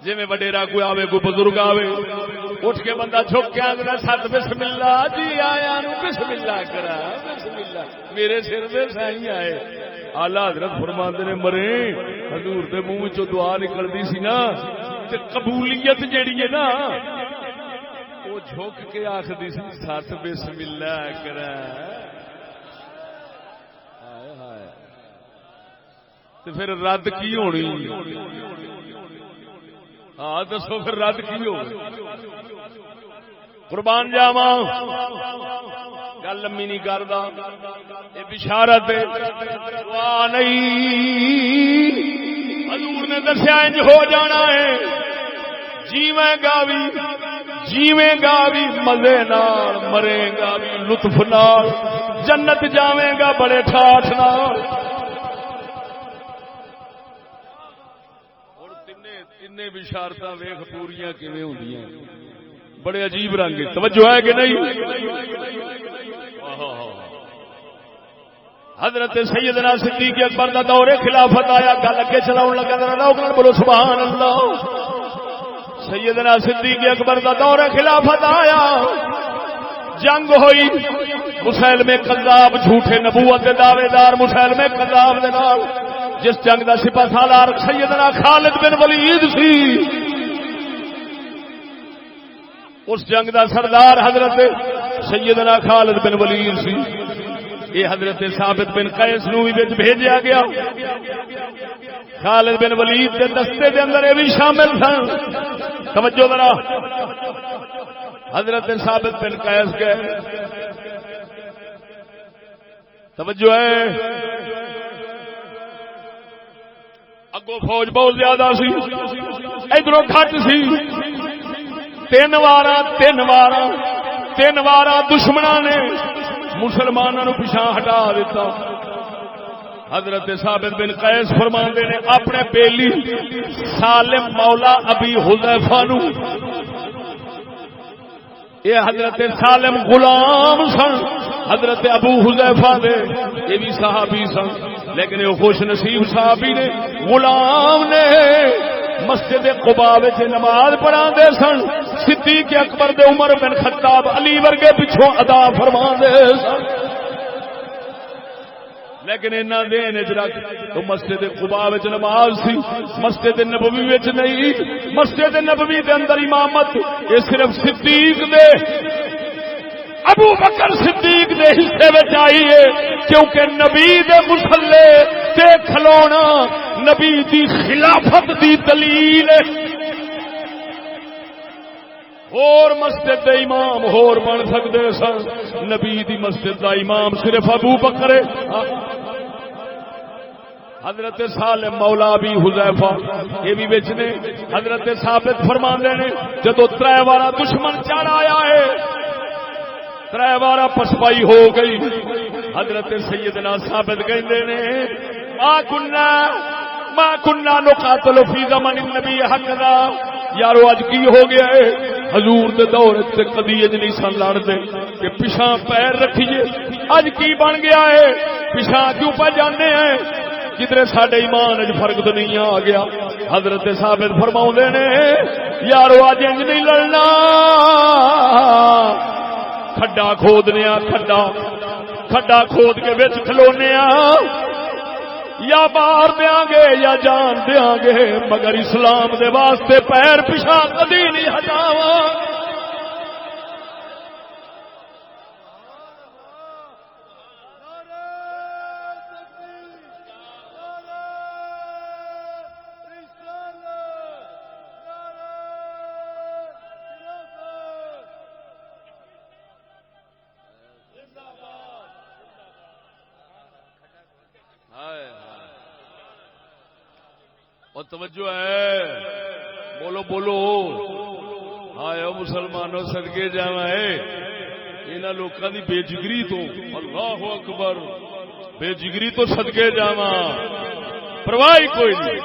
[SPEAKER 1] جی میں وڈیرا کوئی آوے کوئی بزرگ آوے اٹھ کے بندہ جھک کے آگے سات بسم اللہ جی آیا نو بسم اللہ کرا بسم اللہ میرے سر دے سائیں آئے. آلہ حضرت فرماندے نے مرے حضور دے منہ وچوں دعا نکلدی سی نا تے قبولیت جیڑی ہے نا وہ جھک کے آکھدی سی سات بسم اللہ کرا. پھر رد کی ہونی؟ ہاں دسو پھر رد کی ہو؟ قربان جاواں گل لمبی نہیں کردا یہ بشارت دعا نہیں. حضور نے دسیا انج ہو جانا ہے جیویں گا بھی مزے نال مرے گا بھی لطف نال جنت جاویں گا بڑے ٹھاٹھ نال. بشارتاں ویخ پوریاں کیویں ہوندیاں بڑے عجیب رنگ. توجہ ہے کہ نہیں؟ حضرت سیدنا صدیق اکبر دا دور خلافت آیا گل اگے چلاؤ لگا ذرا بولو سبحان اللہ. سیدنا صدیق اکبر دا دور خلافت آیا جنگ ہوئی مسیلمہ کذاب جھوٹے نبوت دے دعوے دار مسیلمہ کذاب دے نال جس جنگ دا سپاہ سالار سیدنا خالد بن ولید سی اس جنگ دا سردار حضرت سیدنا خالد بن ولید سی. یہ حضرت ثابت بن قیس نو بھی بھیجا گیا. خالد بن ولید کے دستے دے اندر یہ بھی شامل سن. توجہ ذرا حضرت ثابت بن قیس گئے. توجہ ہے اگو فوج بہت زیادہ سی ادھروں گھٹ سی. تین وار دشمنوں نے مسلمانوں پچھا ہٹا دیتا. حضرت ثابت بن قیس فرماندے نے اپنے بیلی سالم مولا ابی حذیفہ نو یہ حضرت سالم غلام سن حضرت ابو حذیفہ دے یہ بھی صحابی سن لیکن یہ خوش نصیب صحابی نے غلام نے مسجد قباء وچ نماز پڑھاندے سن. صدیق اکبر دے عمر بن خطاب علی ورگے پچھوں ادا فرماندے سن لیکن انہاں دین وچ رکھ تو مسجد قباء وچ نماز سی مسجد نبوی وچ نہیں. مسجد نبوی دے اندر امامت یہ صرف صدیق دے ابو بکر صدیق دے حصے وچ آئی ہے کیونکہ نبی دے مصلی تے کھلونا نبی دی خلافت دی دلیل ہے. اور مسجد دے امام اور بن سکتے سن نبی دی مسجد دا امام صرف ابو بکر ہے. حضرت سالم مولا بھی حذیفہ یہ بھی وچ نے. حضرت ثابت فرماندے نے جدو 3 بار دشمن چڑھ آیا ہے 3 بار پسپائی ہو گئی. حضرت سیدنا ثابت کہندے نے ما کننا نقاتل فی زمن النبی حقا. یارو اج کی ہو گیا ہے حضور دے دور تے کدی اج نہیں سن لڑدے کہ پیچھے پیر رکھیے. اج کی بن گیا ہے پیچھے کیوں پہ جانے ہیں کدھر ساڈے ایمان اج فرق تو نہیں آ گیا. حضرت ثابت فرماؤندے نے یارو اج انج نہیں لڑنا کھڈا کھودنے کھڈا کھود کے وچ کھلونے یا مار دیاں گے یا جان دیاں گے مگر اسلام دے واسطے پیر پیچھا کدی نہیں ہٹاواں. اور توجہ ہے، بولو بولو، ہائے او مسلمانوں صدقے جاواں انہاں لوکاں دی بے جگری تو، اللہ اکبر، بے جگری تو صدقے جاواں، پرواہ کوئی نہیں۔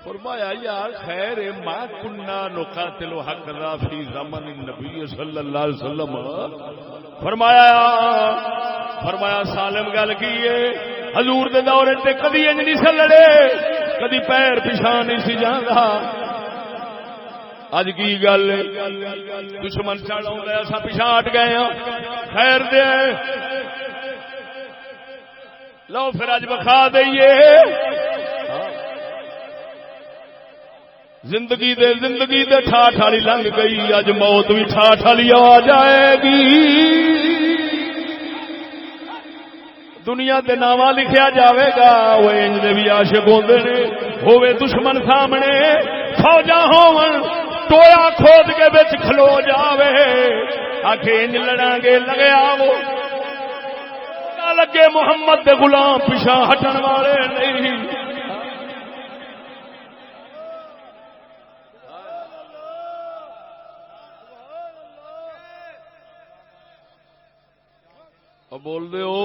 [SPEAKER 1] فرمایا یار خیر ما کننا نقاتل حقا فی زمن النبی صلی اللہ علیہ وسلم، فرمایا سالم گل کی ہے، حضور دے دور تے کدی انج نہیں سے لڑے، کدی پیر پیچھے نہیں سی جاندا۔ اج کی گل دشمن چڑھ آਉਂਦਾ اسا پیچھے ہٹ گئے ہاں، خیر دے لو پھر اج بخا دئیے، زندگی دے ٹھاٹھ والی لنگ گئی، اج موت بھی ٹھاٹھ والی آ جائے گی۔ دنیا تے ناواں لکھیا جاوے گا، وہ انج دے بھی عاشق ہوندے نے، ہوے دشمن سامنے فوجاں ہون، ٹویا کھود کے بچ کھلو جاوے، آکھے انج لڑاں گے لگے آو، لگے محمد دے غلام پیچھے ہٹن والے نہیں۔ بول دے ہو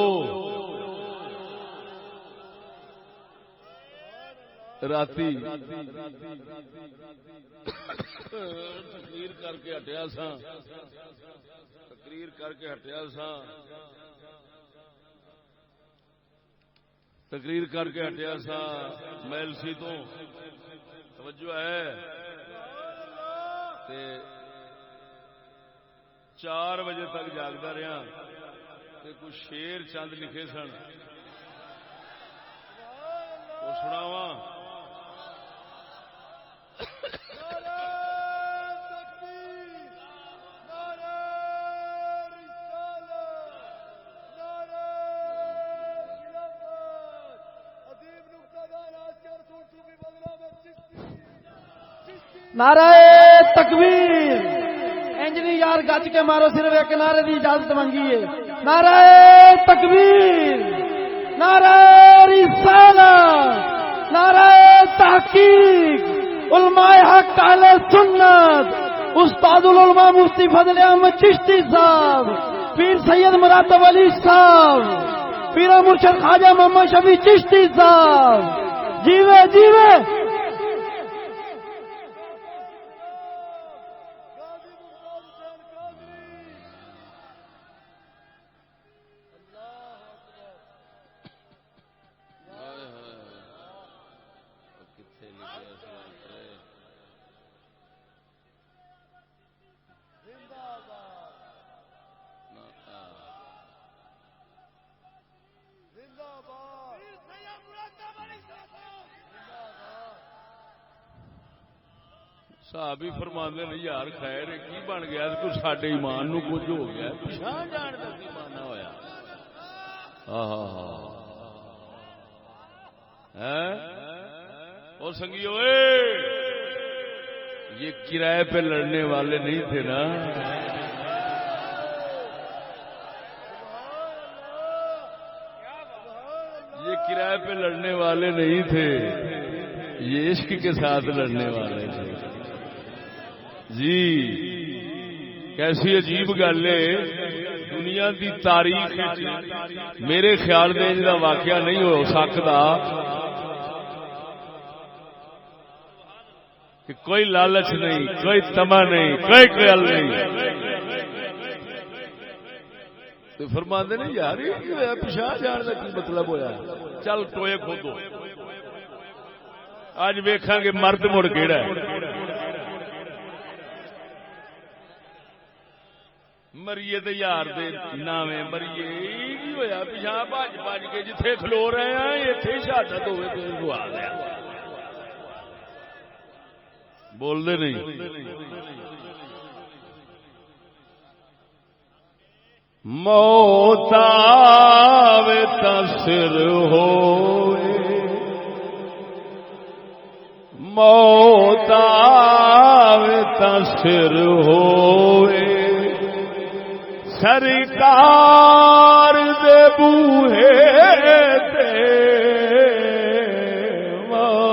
[SPEAKER 1] راتی تقریر کر کے ہٹیا سا، میلسی تو توجہ ہے، 4 بجے تک جاگتا رہا، کچھ شیر چند لکھے سن، وہ سناواں۔
[SPEAKER 2] نعرہ تکبیر، انجلی یار گج کے مارو، صرف ایک نعرے دی اجازت منگی ہے۔ نعرہ تکبیر، نعرہ رسالت، نعرہ تحقیق، علماء حق اہل سنت، استاد العلماء مفتی فضل احمد چشتی صاحب، پیر سید مراتب علی صاحب، پیر مرشد خواجہ محمد شفیع چشتی صاحب، جیوے جیوے۔
[SPEAKER 1] صحابی فرماندے نے یار خیر کی بن گیا، کوئی ساڈے ایمان نو کچھ ہو گیا، پچھاں جان دا کی مانا ہویا۔ اور سنگیو یہ کرائے پہ لڑنے والے نہیں تھے نا، یہ کرائے پہ لڑنے والے نہیں تھے، یہ عشق کے ساتھ لڑنے والے تھے۔ جی کیسی عجیب گل ہے، دنیا دی تاریخ میرے خیال میں ان کا واقعہ نہیں ہو سکتا کہ کوئی لالچ نہیں، کوئی تما نہیں، کوئی خیال نہیں، تو فرماندے نے یار یہ ہوا پچھا جان کا کی مطلب ہویا، چل ٹوئے کھودو، اج ویکھاں گے مرد مڑ کیڑا ہے۔ مریے تے یار دے ناویں مریے کی ہویا، پیچھا بھج بھج کے جتھے کھلو رہے ہیں ایتھے شہادت ہوئے تو دعا لیا، بول دے نہیں۔ موت آوے تسر ہوئے، موت آوے تسر ہوئے، سرکار دے بوہے تے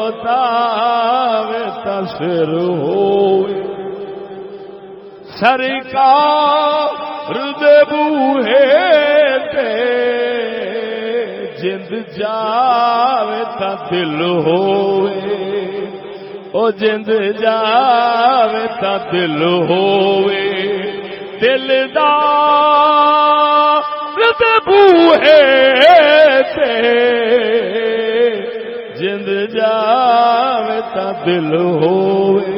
[SPEAKER 1] موت آوے تا سر ہوئے سرکار دے بوہے تے جند جاوے تا دل ہوئے او جند جاوے تا دل ہوئے دلدار دے بوہے تے جند جاوے تا دل ہوئے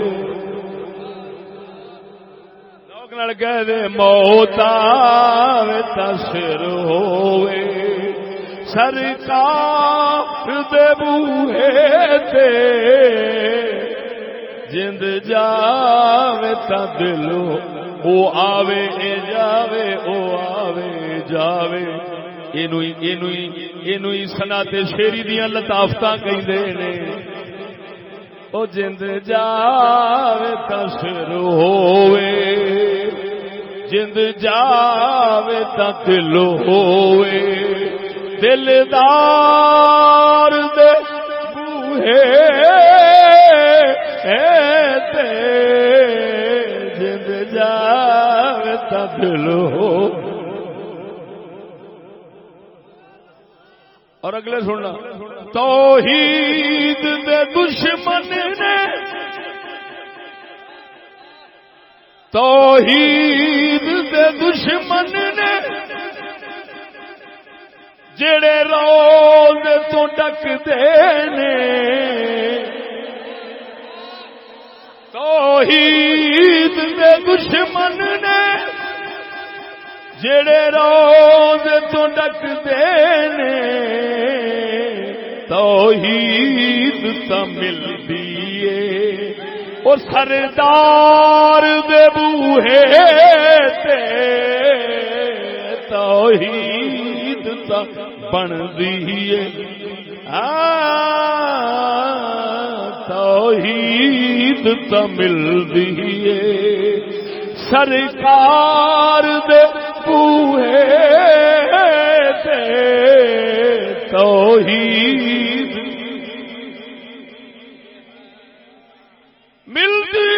[SPEAKER 1] لوگ نال کہہ دے موت آوے تا سر ہوئے سرکار دے بوہے تے جند جاوے تا دل او آوے اے جاوے او آوے جاوے اینوئی صنعت شیری دیاں لطافتاں کہندے نے او جند جاوے تا سر ہوئے جند جاوے تا دل ہوئے دلدار دے بوہے تے جند جاوے تا دل ہو اور اگلے سننا توحید دے دشمن نے توحید دے دشمن نے جڑے روز تو ڈکدے نے توحید دے دشمن نے جڑے روز تو ڈکدے نے توحید تا ملدی اے او سردار دے بوہے تے توحید تا بندی اے توحید تا ملدی اے سرکار دے بوہے تے توحید ملدی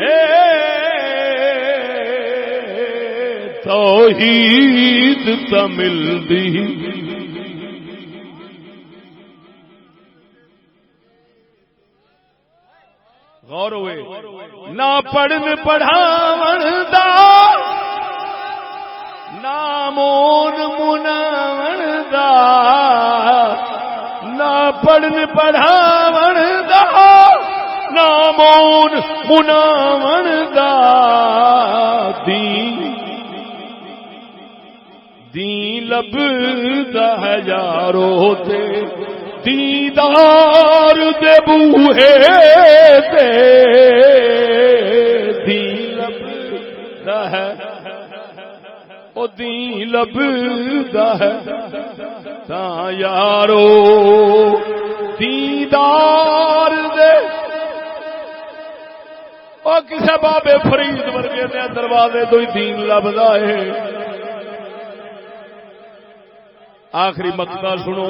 [SPEAKER 1] ہے توحید تا ملدی غور ہوئے نہ پڑھن پڑھاون دا نہ مون مناون دا نہ پڑھن پڑھاون دا نہ مون مناون دا دین لبدا ہے یارو تے دیدار دے بوہے تے دین لبدا ہے او دین لبدا ہے تا یارو دیدار دے او کسے بابے فرید ورگے نے دروازے تو ہی دین لبدا ہے آخری مقطع سنو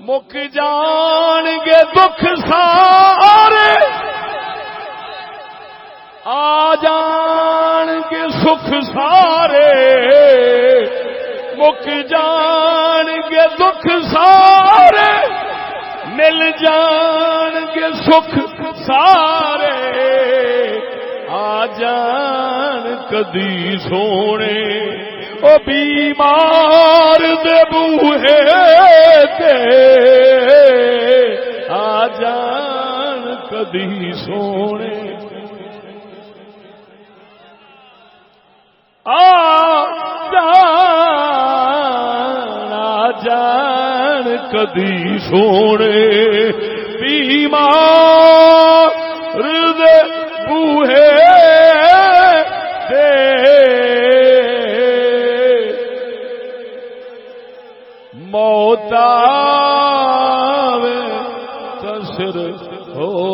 [SPEAKER 1] مک جان گے دکھ سارے آ جان گے سکھ سارے مک جان گے دکھ سارے مل جان گے سکھ سارے آ جان کدی سونے او بیمار دے بوہے تے آ جان کدی سونے آ جان کدی سونے بیمار دے بوہے تے موت آوے تسر ہوئے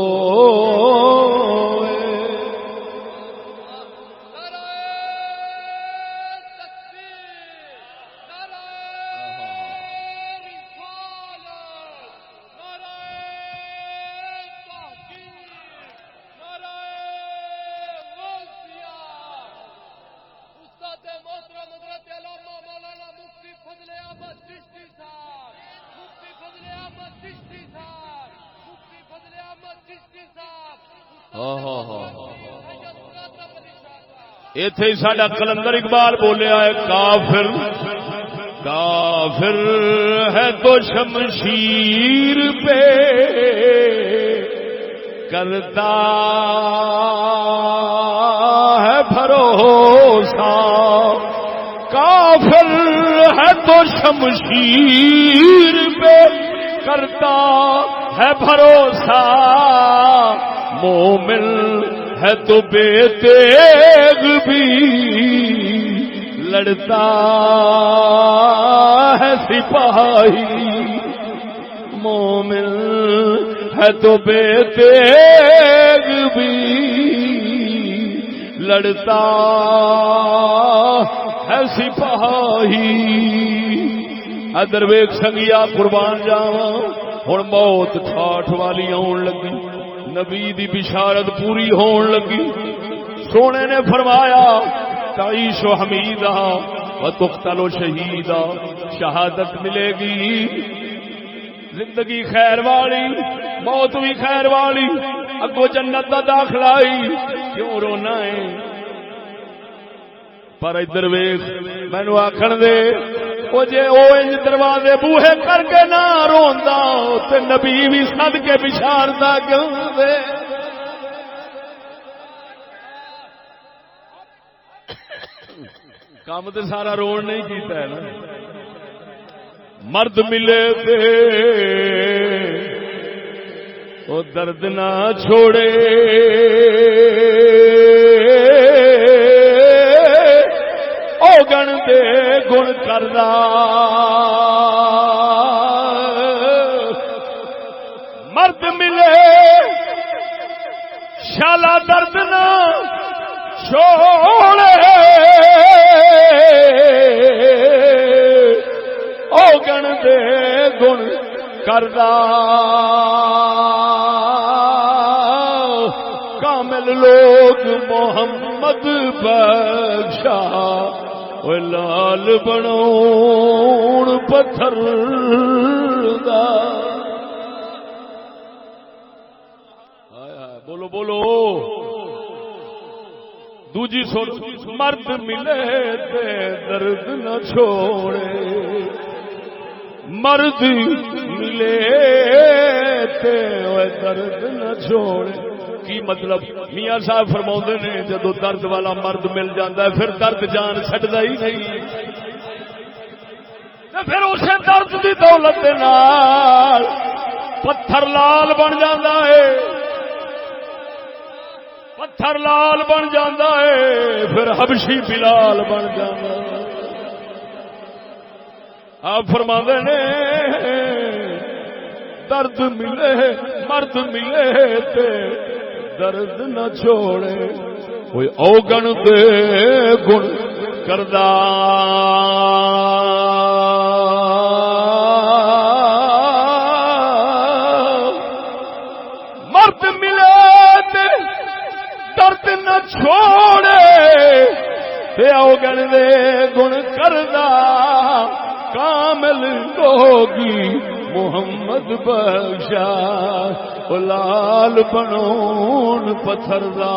[SPEAKER 1] ایتھے ساڈا کلندر اقبال بولیا ہے کافر کافر ہے تو شمشیر پہ کرتا ہے بھروسہ کافر ہے تو شمشیر پہ کرتا ہے بھروسہ مومن ہے تو بے تیغ بھی لڑتا ہے سپاہی مومن ہے تو بے تیغ بھی لڑتا ہے سپاہی ادر ویک سنگیا قربان جاواں ہن موت ٹھاٹھ والی آن لگی نبی دی بشارت پوری ہون لگی سونے نے فرمایا تعیش و حمیدہ و تقتل و شہیدہ شہادت ملے گی زندگی خیر والی موت بھی خیر والی اگو جنت دا داخلہ کیوں رونا ہے پر ادھر ویکھ مینوں آکھن دے او جے او انج دروازے بوہے کر کے نہ روندا تے نبی بھی صدقے بشارتا کیوں دے کام تے سارا رون نہیں کیتا ہے نا مرد ملے تے او درد نہ چھوڑے او گن دے گن کردا مرد ملے شالا درد نہ چھوڑے او گن دے گن کردا کامل لوگ محمد بخشا لال بنون پتھر دا بولو بولو دوجی سن مرد ملے تے درد نہ چھوڑے مرد ملے تے درد نہ چھوڑے کی مطلب میاں صاحب فرماؤندے نے جدو درد والا مرد مل جاتا ہے پھر درد جان چھڈدا ہی نہیں پھر اسے درد دی دولت دے نال پتھر لال بن جاتا ہے پتھر لال بن جاتا ہے پھر حبشی بلال بن جاتا ہے آپ فرماندے نے درد ملے مرد ملے تے درد نہ چھوڑے کوئی اوگن دے گن کردا مرد ملے تے درد نہ چھوڑے تے اوگن دے گن کردا کامل ہوگی محمد بخشا لال بنون پتھر دا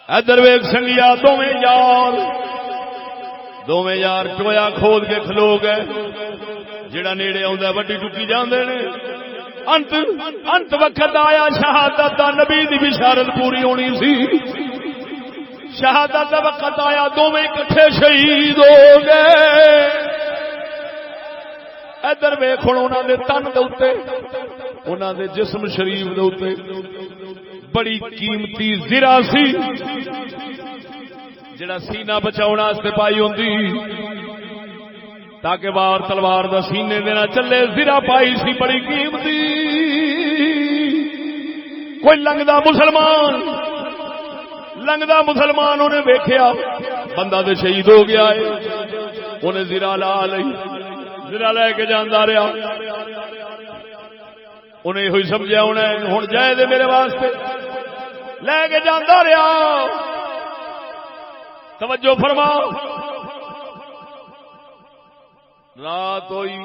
[SPEAKER 1] ادھر ویک سنگیا دوویں یار ٹویا کھود کے کھلو گئے جڑا نیڑے آندا وڈی ٹکی جاندے نے انت وقت آیا شہادت دا نبی دی بشارت پوری ہونی سی شہادت دا وقت آیا دوویں اکٹھے شہید ہو گئے ادھر ویکھ ہن انہاں دے تن دے اوتے انہاں دے جسم شریف دے اوتے بڑی قیمتی زرا سی جڑا سینہ بچاؤنا واسطے پائی ہوندی تاکہ وار تلوار دا سینے دے نہ چلے زرا پائی سی بڑی قیمتی کوئی لنگدا مسلمان انہیں ویکھیا بندہ تے شہید ہو گیا ہے، انہیں زرا لا لئی، زرا لے کے جانا رہا، انہیں ہوئی سمجھا انہیں ہوں جائے دے میرے واسطے، لے کے جانا رہا۔ توجہ فرما، رات ہوئی،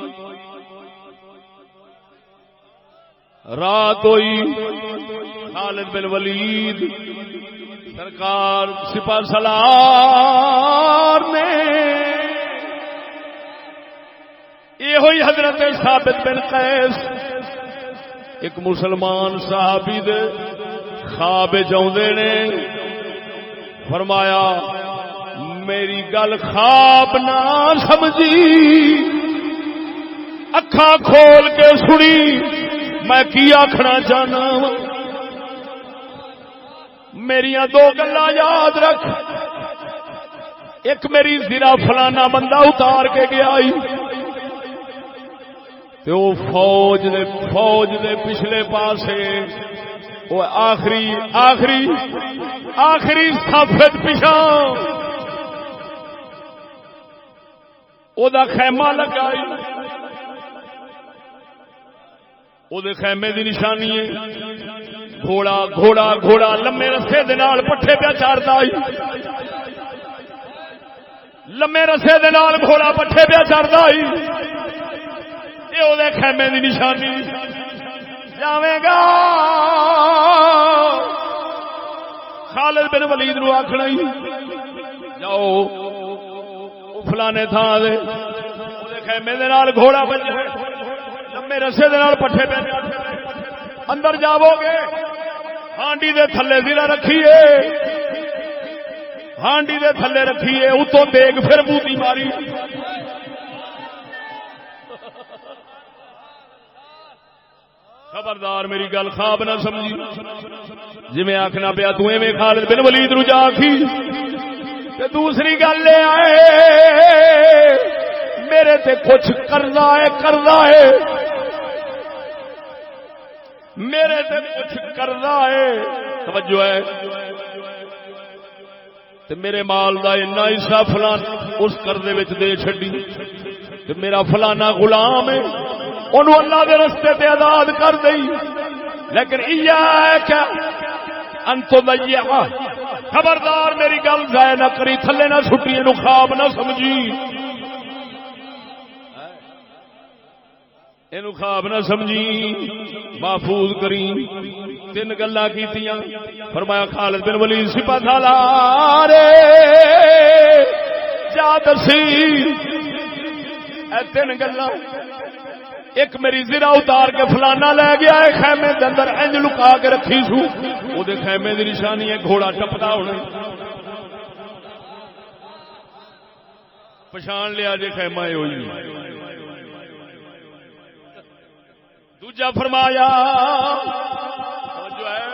[SPEAKER 1] رات ہوئی، خالد بن ولید سرکار سپہ سالار نے یہ ہوئی حضرت ثابت بن قیس ایک مسلمان صحابی دے خواب چاہتے نے، فرمایا میری گل خواب نہ سمجھی، اکھاں کھول کے سنی میں کی آخنا چاہنا، میریاں دو گلاں یاد رکھ، ایک میری زرا فلانا بندہ اتار کے گیا تے وہ فوج دے پچھلے پاسے وہ آخری صفت پیچھا او دا خیمہ لگا، او دے خیمے دی نشانی ہے گھوڑا گھوڑا گھوڑا لمے رسے دے نال پٹھے پہ چاردا، لمے رسے دے نال گھوڑا پٹھے پہ چاردا، یہ او دے خیمے دی نشانی۔ جاویں گا خالد بن ولید نو آکھنا ہی جاؤ فلانے تھان دے او دے خیمے دے نال گھوڑا بجے لمے رسے دے نال پٹھے پہ اندر جاؤ گے، ہانڈی دے تھلے زرا رکھیے، ہانڈی دے تھلے رکھیے، اتوں دیگ پھر بوتی ماری، خبردار میری گل خواب نہ سمجھی، جی میں آخنا پیا تو ایویں خالد بن ولید نو جا آکھی تے دوسری گل لے آئے میرے تے کچھ کرنا ہے میرے تے کچھ کرنا ہے، توجہ ہے تے میرے مال دا اتنا حصہ فلان اس قرضے وچ دے چھڈی تے میرا فلانا غلام ہے انہوں اللہ دے رستے تے آزاد کر دئی، لیکن ایاک ان تضیع، خبردار میری گل ضائع نہ کری، تھلے نہ سٹی، اینو خواب نہ سمجھی، اینو خواب نہ سمجھی، محفوظ کری۔ تین گلاں کیتیاں، فرمایا خالد بن ولید سپہ سالار جا دسی اے تین گلاں، ایک میری زرا اتار کے فلانا لے گیا ہے خیمے دے اندر انج لکا کے رکھی سو، او دے خیمے دی نشانی ہے گھوڑا ٹپدا ہونا، پہچان لیا جے خیمہ ہوئی۔ دوجا فرمایا جو ہے،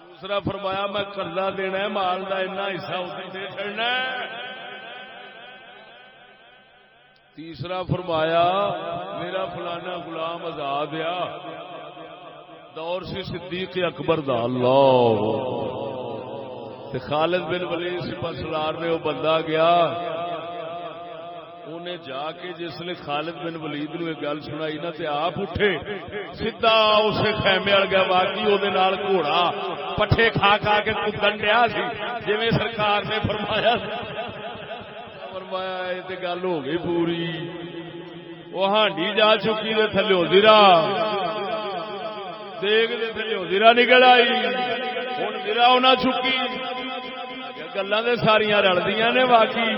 [SPEAKER 1] دوسرا فرمایا میں قرضہ دینا ہے، مال دا اتنا حصہ اتنے دے چھڑنا ہے۔ تیسرا فرمایا میرا فلانا غلام آزاد آ، دور سے صدیق اکبر دا، اللہ تے خالد بن ولید سپہ سالار نے وہ بندہ گیا، انہیں جا کے جس نے خالد بن ولید نو ایک گل سنائی نا تے آپ اٹھے سیدھا اسے خیمے وال گیا، واقعی وہ گھوڑا پٹھے کھا کھا کے کدن ڈیا سی جویں سرکار نے فرمایا، فرمایا یہ تے گل ہو گئی پوری، وہ ہانڈی جا چکی دے تھلے زرا دیگ دے تھلے زرا نکل آئی، ہن زرا ہونا چکی، گلاں تے ساریاں رلدیاں نے واقعی۔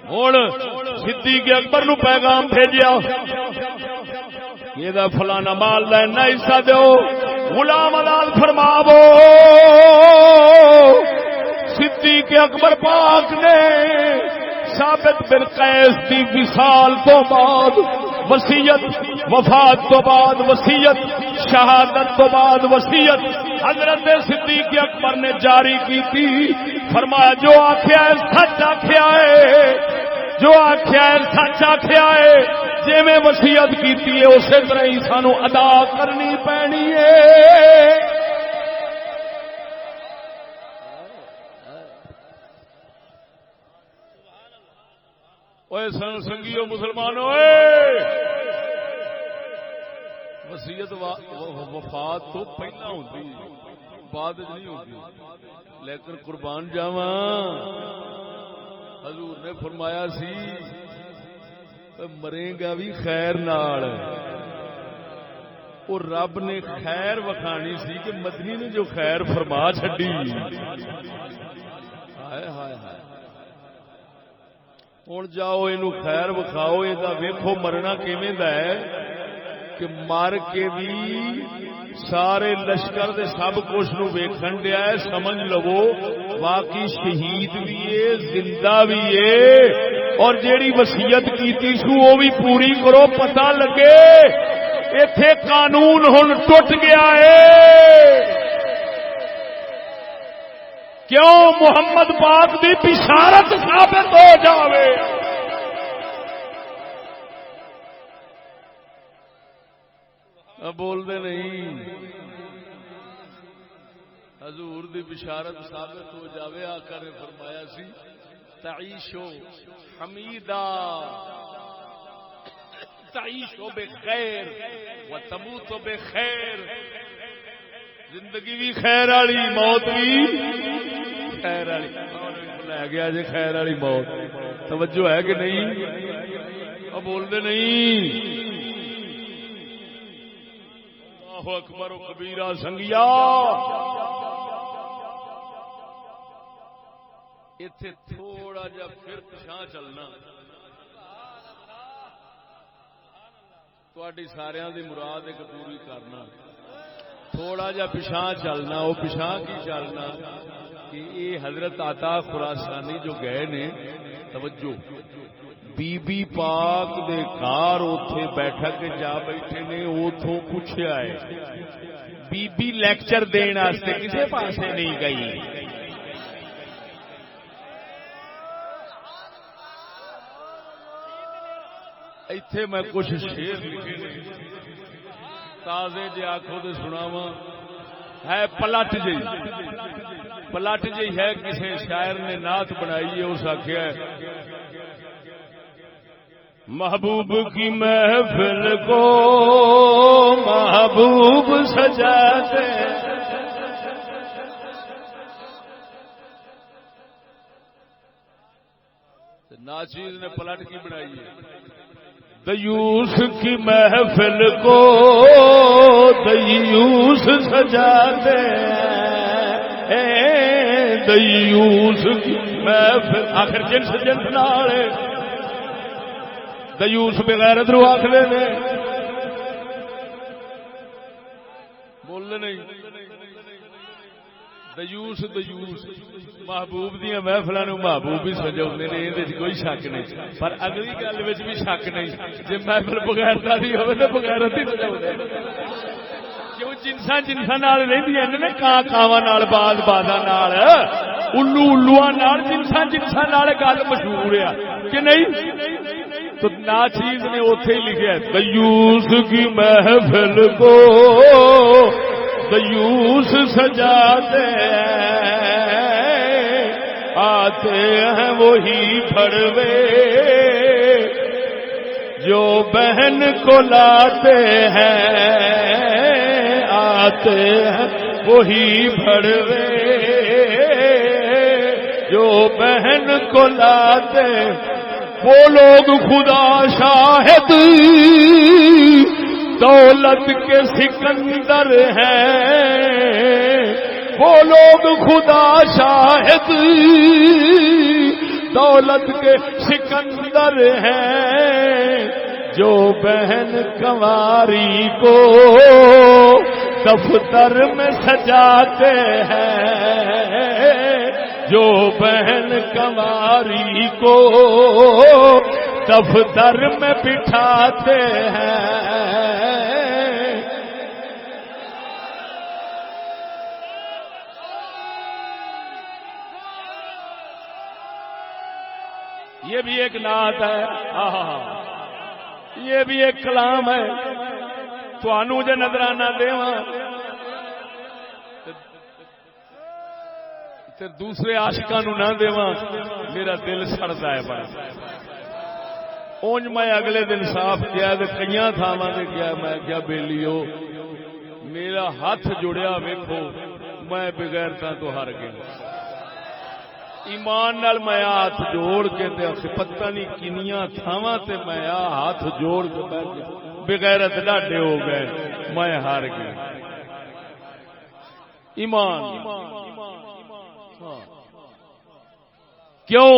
[SPEAKER 1] ہن صدیق اکبر نو پیغام بھیجیا، یہ دا فلانا مال دا اتنا حصہ دیو، غلام آزاد فرماو۔ صدیق اکبر پاک نے ثابت بن قیس دی وصال تو بعد وصیت، وفات تو بعد وصیت، شہادت تو بعد وصیت حضرت صدیق اکبر نے جاری کی تھی، فرمایا جو آخیا ہے سچ آخیا ہے، جو آخیا ہے سچ آخیا ہے، جی میں وصیت کی ہے اسی طرح ہی سانو ادا کرنی پینی ہے۔ سن سنگیو مسلمانوں وصیت وفات تو پہلا ہوتی بعد نہیں ہوتی، لیکن قربان جاواں حضور نے فرمایا سی مرے گا بھی خیر نال، اور رب نے خیر وکھانی سی کہ مدنی نے جو خیر فرما چھڈی، ہائے ہائے ہائے ہوں جاؤ یہ خیر وکھاؤ، یہ ویکھو مرنا کیویں دا ہے کہ مر کے بھی سارے لشکر دے سب کچھ نو ویکھن دیا ہے، سمجھ لو واقعی شہید بھی ہے زندہ بھی ہے، اور جیڑی وصیت کیتی سو وہ بھی پوری کرو، پتہ لگے ایتھے قانون ہن ٹوٹ گیا ہے۔ کیوں؟ محمد پاک دی بشارت ثابت ہو جاوے۔ بول دے نہیں، حضور دی بشارت ثابت ہو جاوے۔ آقا نے فرمایا سی تعیشو حمیدا، تعیشو بخیر و تموتو بخیر، زندگی بھی خیر والی موت بھی خیر والی۔ لے گیا جی خیر والی موت، توجہ ہے کہ نہیں؟ اب بول دے نہیں۔ اللہ اکبر و کبیرہ سنگیا، ایتھے تھوڑا جا پھر پچھاں چلنا تہاڈی ساریاں دی مراد ایک پوری کرنا، تھوڑا جا پچھاں چلنا۔ وہ پچھاں کی چلنا کہ یہ حضرت عطا خراسانی جو گئے نے، توجہ، بی بی پاک دے گھر اوتھے بیٹھک جا بیٹھے نے، اوتھوں پوچھیا ہے بی بی لیکچر دین واسطے کسے پاسے نہیں گئی۔ ایتھے میں کچھ شعر لکھے نے تازے جے آنکھوں دے سناواں، ہے پلٹ جی، پلٹ جی ہے، کسی شاعر نے نعت بنائی ہے، اس آخیا ہے محبوب کی محفل کو محبوب سجاتے، ناچیز نے پلٹ کی بنائی ہے دیوس کی محفل کو دیوس سجاتے، دیوس کی محفل، آخر جنس جنس نالے دیوس بغیرت رو آخر نے، بولنے نہیں، دیوس دیوس محبوب دیا محفل محبوب ہی سجا نے، یہ کوئی شک نہیں، پر اگلی گل بھی شک نہیں، جی محفل بغیرتا دی ہوئے تو بغیرت ہی سجا، کیوں جنساں جنساں نال رہندیاں نے، کاں کاواں نال، باز بازاں نال، الو الواں نال، جنساں جنساں نال گل مشہور ہے کہ نہیں؟ تو ناچیز نے اوتھے ہی لکھیا دیوس کی محفل کو دیوس سجاتے آتے ہیں وہی بھڑوے جو بہن کو لاتے ہیں، آتے ہیں وہی بھڑوے جو بہن کو لاتے، وہ لوگ خدا شاہد دولت کے سکندر ہیں، وہ لوگ خدا شاہد دولت کے سکندر ہیں، جو بہن کنواری کو دفتر میں سجاتے ہیں، جو بہن کنواری کو دفتر میں بٹھاتے ہیں۔ یہ بھی ایک نعت ہے، یہ بھی ایک کلام ہے، تھانوں جو نظرانہ دیواں تے دوسرے عاشقاں نو نہ دیواں، میرا دل سڑدا ہے بڑا۔ اونج میں اگلے دن صاف کیا کئی تھاواں سے کیا میں کیا بیلیو میرا ہاتھ جڑیا ویکھو میں بغیرتا تو ہار گیا ایمان نال میں ہاتھ جوڑ کے پتہ نہیں کنیاں تھاواں تے میں ہاتھ جوڑ کے بغیرت ڈاڈے ہو گئے میں ہار گیا ایمان کیوں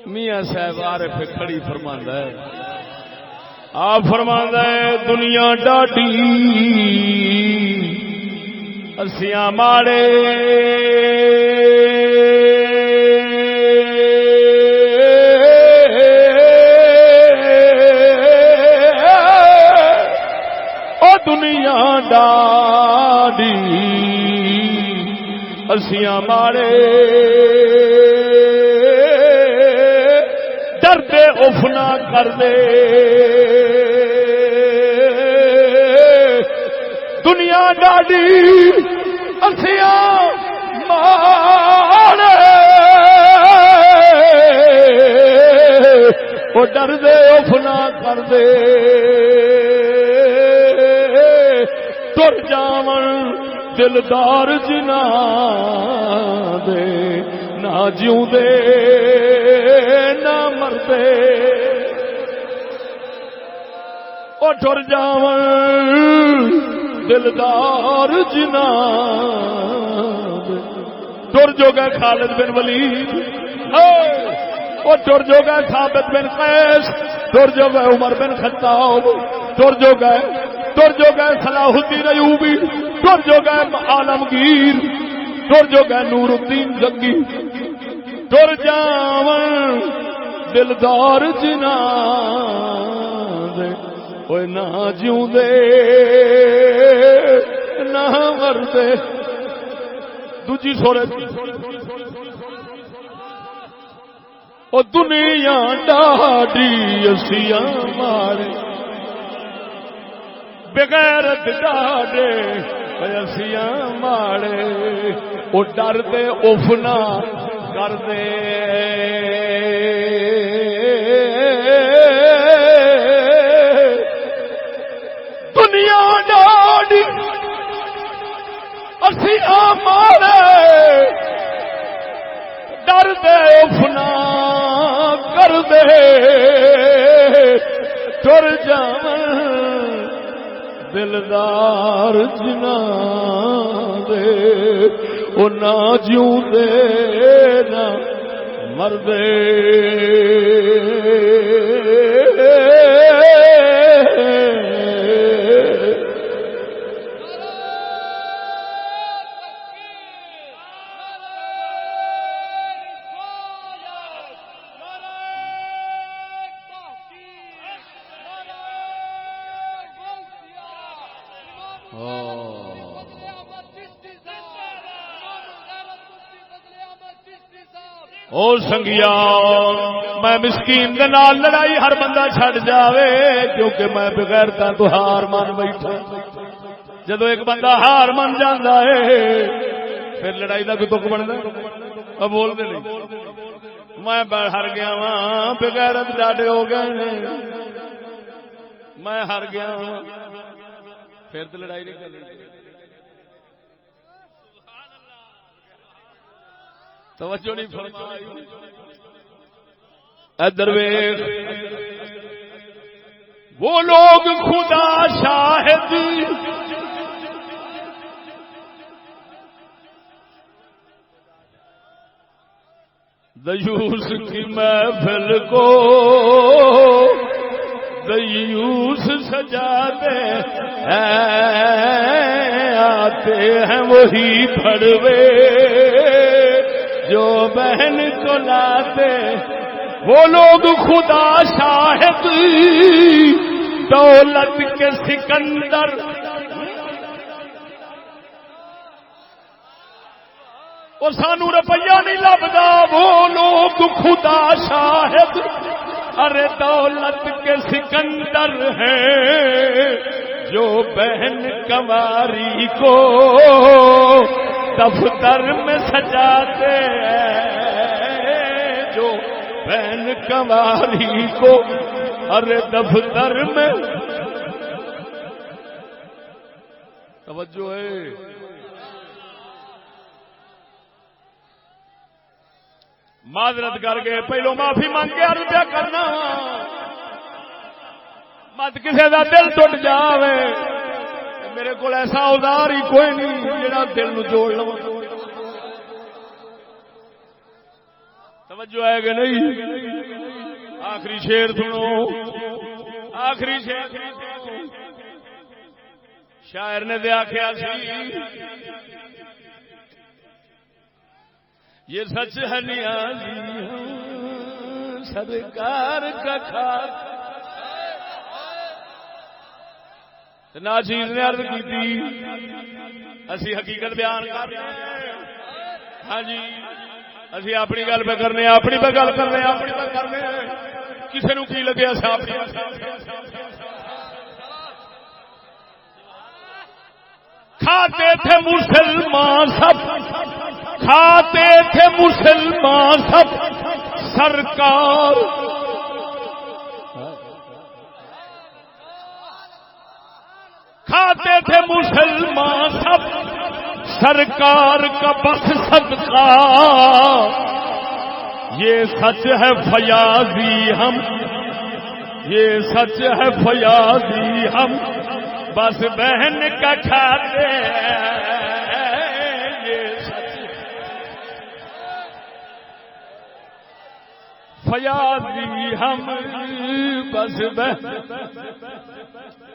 [SPEAKER 1] میاں صاحب عارف کھڑی فرماندا ہے آپ فرماندا ہے دنیا ڈاڈی اسیاں ماڑے او دنیا ڈاڈی اسیاں ماڑے ڈردے اف نہ کر دے دنیا ڈاڈی اسیاں ماڑے وہ ڈردے اف نہ کر دے تر جاون دلدار جنا دے نہ جیوں دے نہ مردے او ٹر جاون دلدار جنا دے ٹر جو گئے خالد بن ولید او ٹر جو گئے ثابت بن قیس ٹر جو گئے عمر بن خطاب ٹر جو گئے صلاح الدین ایوبی ٹر جو گئے عالمگیر ٹر جو گئے نور الدین جنگی ٹر جاون دلدار جنا دے اوے نہ جیوں دے نہ مردے دوجی سورت او دنیا ڈاڈی اسیاں مارے بغیرت ڈاڈے اسیاں ماڑے او ڈر دے اف نہ کر دے دنیا ڈاڈی اسیاں ماڑے ڈر دے اف نہ کر دے ٹر جاون دلدار جنا دے او نہ جیوں دے نہ مردے او سنگیا میں مسکین دے نال لڑائی ہر بندہ چھڈ جاوے کیونکہ میں بغیرتا تو ہار مان بیٹھا جدو ایک بندہ ہار مان جاندا ہے پھر لڑائی دا کوئی تک بندا اب بول دے نہیں میں ہر گیا ہاں بغیرت ڈاڈے ہو گئے میں ہار گیا ہاں پھر تو لڑائی نہیں کرنی توجہ نہیں فرمائی ادھر ویکھ وہ لوگ خدا شاہد دیوس کی محفل کو دیوس سجاتے آتے ہیں وہی بھڑوے جو بہن کو لاتے وہ لوگ خدا شاہد دولت کے سکندر اور سانو روپیہ نہیں لبدا وہ لوگ خدا شاہد ارے دولت کے سکندر ہیں جو بہن کنواری کو دفتر میں سجاتے ہیں جو بہن کنواری کو ہر دفتر میں توجہ ہے. معذرت کر کے پہلو معافی مانگ کے عرض پیا کرنا مت کسی دا دل ٹوٹ جاوے. میرے کو ایسا اوزار ہی کوئی نہیں جڑا دل نو جوڑ لو. توجہ ہے کہ نہیں؟ آخری شعر سنو. آخری شعر شاعر نے دے آخیا سی یہ سچ ہے نیازی سرکار کا خاک. ناچیز نے عرض کی تھی اسی حقیقت بیان کر رہے ہیں. ہاں جی اسی اپنی گل پہ کرنے اپنی پہ گل کرنے اپنی پہ کرنے کسی نو کی لگے کھاتے تھے مسلمان سب کھاتے تھے مسلمان سب سرکار کھاتے تھے مسلمان سب سرکار کا بس صدقہ. یہ سچ ہے فیاضی ہم یہ سچ ہے فیاضی ہم بس بہن کا کھاتے یہ سچ فیاضی ہم بس بہن.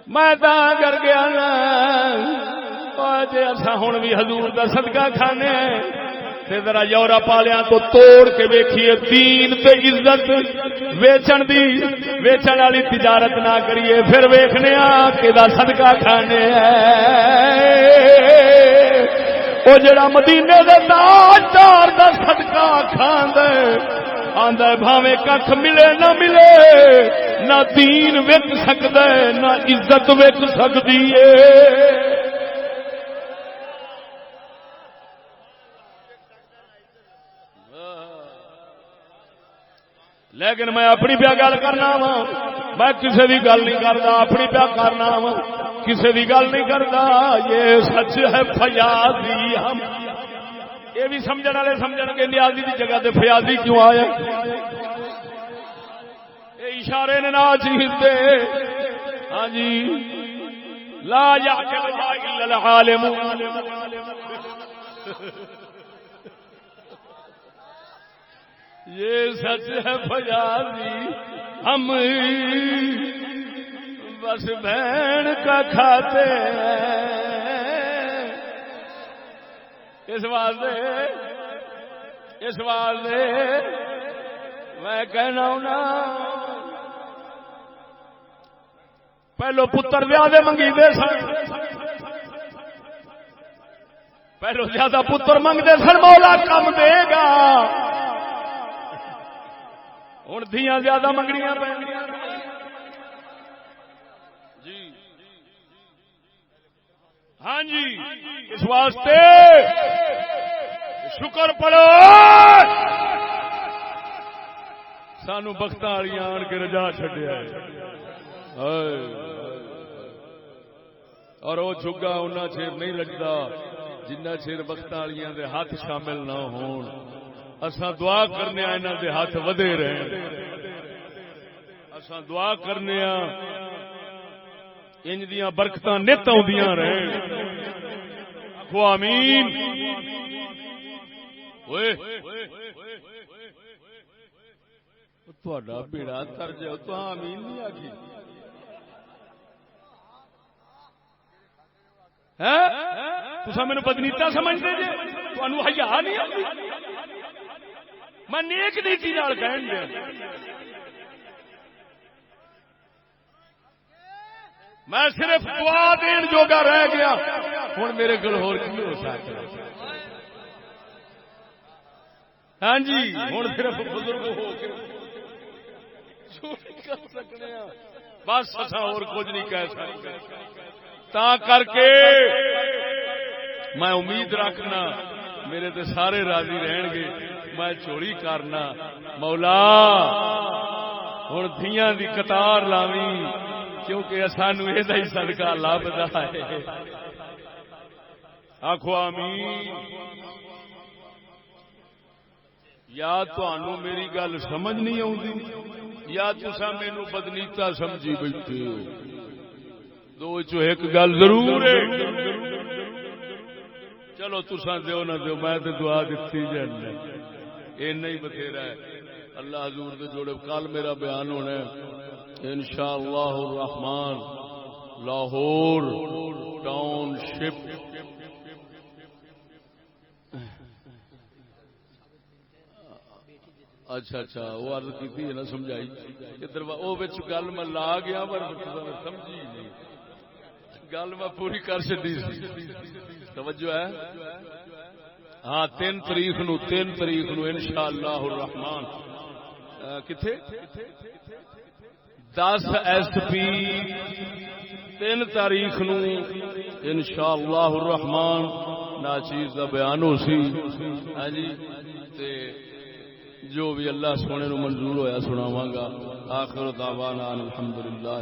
[SPEAKER 1] میں کر گیا نا اصا ہوں بھی حضور دا صدقہ کھانے ذرا یورپ والوں تو توڑ کے ویکھیے دین تے عزت ویچن والی تجارت نہ کریے پھر ویکھنے کہ صدقہ کھانے وہ جڑا مدینے دے تاجدار دا صدقہ کھاندا آندا بھاویں ککھ ملے نہ ملے نہ دین وک سکدا نہ عزت وک سکدی ہے. لیکن میں اپنی پیا گل کرنا وا میں کسی کی گل نہیں کرتا اپنی پیا کرنا وا کسی کی گل نہیں کرتا. یہ سچ ہے فیاضی ہم یہ بھی سمجھنے والے سمجھ کے نیازی کی جگہ تے فیاضی کیوں آیا یہ اشارے نے نہ چیز دے. ہاں جی لا یعقلها الا العالم. یہ سچ ہے فیاضی ہم بس بہن کا کھاتے اس واسطے میں کہنا ہوں نا پہلو پتر زیادہ منگیندے سن پہلو زیادہ پتر منگتے سن مولا کم دے گا ہوں دھیاں زیادہ منگنیاں پہ جی. ہاں جی اس واسطے شکر پڑو سانو بخت والی آن کے رجا چڈیا اور وہ چگا اُنہ چیر نہیں لگتا جنہ چیر بخت والیاں دے ہاتھ شامل نہ ہون. اساں دعا کرنے انہاں دے ہاتھ ودے رہن اساں دعا کرنے انج دیاں برکتاں نت آؤندیاں رہن. آکھو آمین. اوئے تہاڈا بیڑا تر جاؤ تو آمین نہیں آکھی تساں مینوں بدنیتا سمجھدے جے تانوں حیا نہیں آندی میں نیک نیتی نال کہن دیا میں صرف دعا دین جوگا رہ گیا ہوں میرے کو ہو سکتا. ہاں جی ہوں صرف بزرگ ہو کے کر سکتے ہیں بس اصا اور کچھ نہیں کہہ سکتے. تا کر کے میں امید رکھنا میرے تے سارے راضی رہن گے میں چوری کرنا مولا ہن دھیاں دی قطار لاویں کیونکہ سانو یہ صدقہ لبدا ہے آخو آمین یا تانوں میری گل سمجھ نہیں آؤندی یا تساں مینوں بدنیتا سمجھی بیٹھے ہو دو چو ایک گل ضرور ہے چلو تساں دیو نہ دیو میں تے دعا دتی جانا اینا ہی بتھیرا ہے اللہ حضور دے جوڑے کل میرا بیان ہونا ہے انشاءاللہ الرحمن لاہور ٹاؤن شپ اچھا اچھا وہ عرض کی نا سمجھائی ادھر وہ گل میں لا گیا پر سمجھی نہیں گل میں پوری کر چکی توجہ ہے ہاں 3 تاریخ نو انشاءاللہ الرحمن کتھے 10 SP 3 تاریخ نو انشاءاللہ الرحمن ناچیز دا بیان ہو سی ہاں جی تے جو بھی اللہ سونے نو منظور ہویا سناواں گا آخر دعوانا الحمدللہ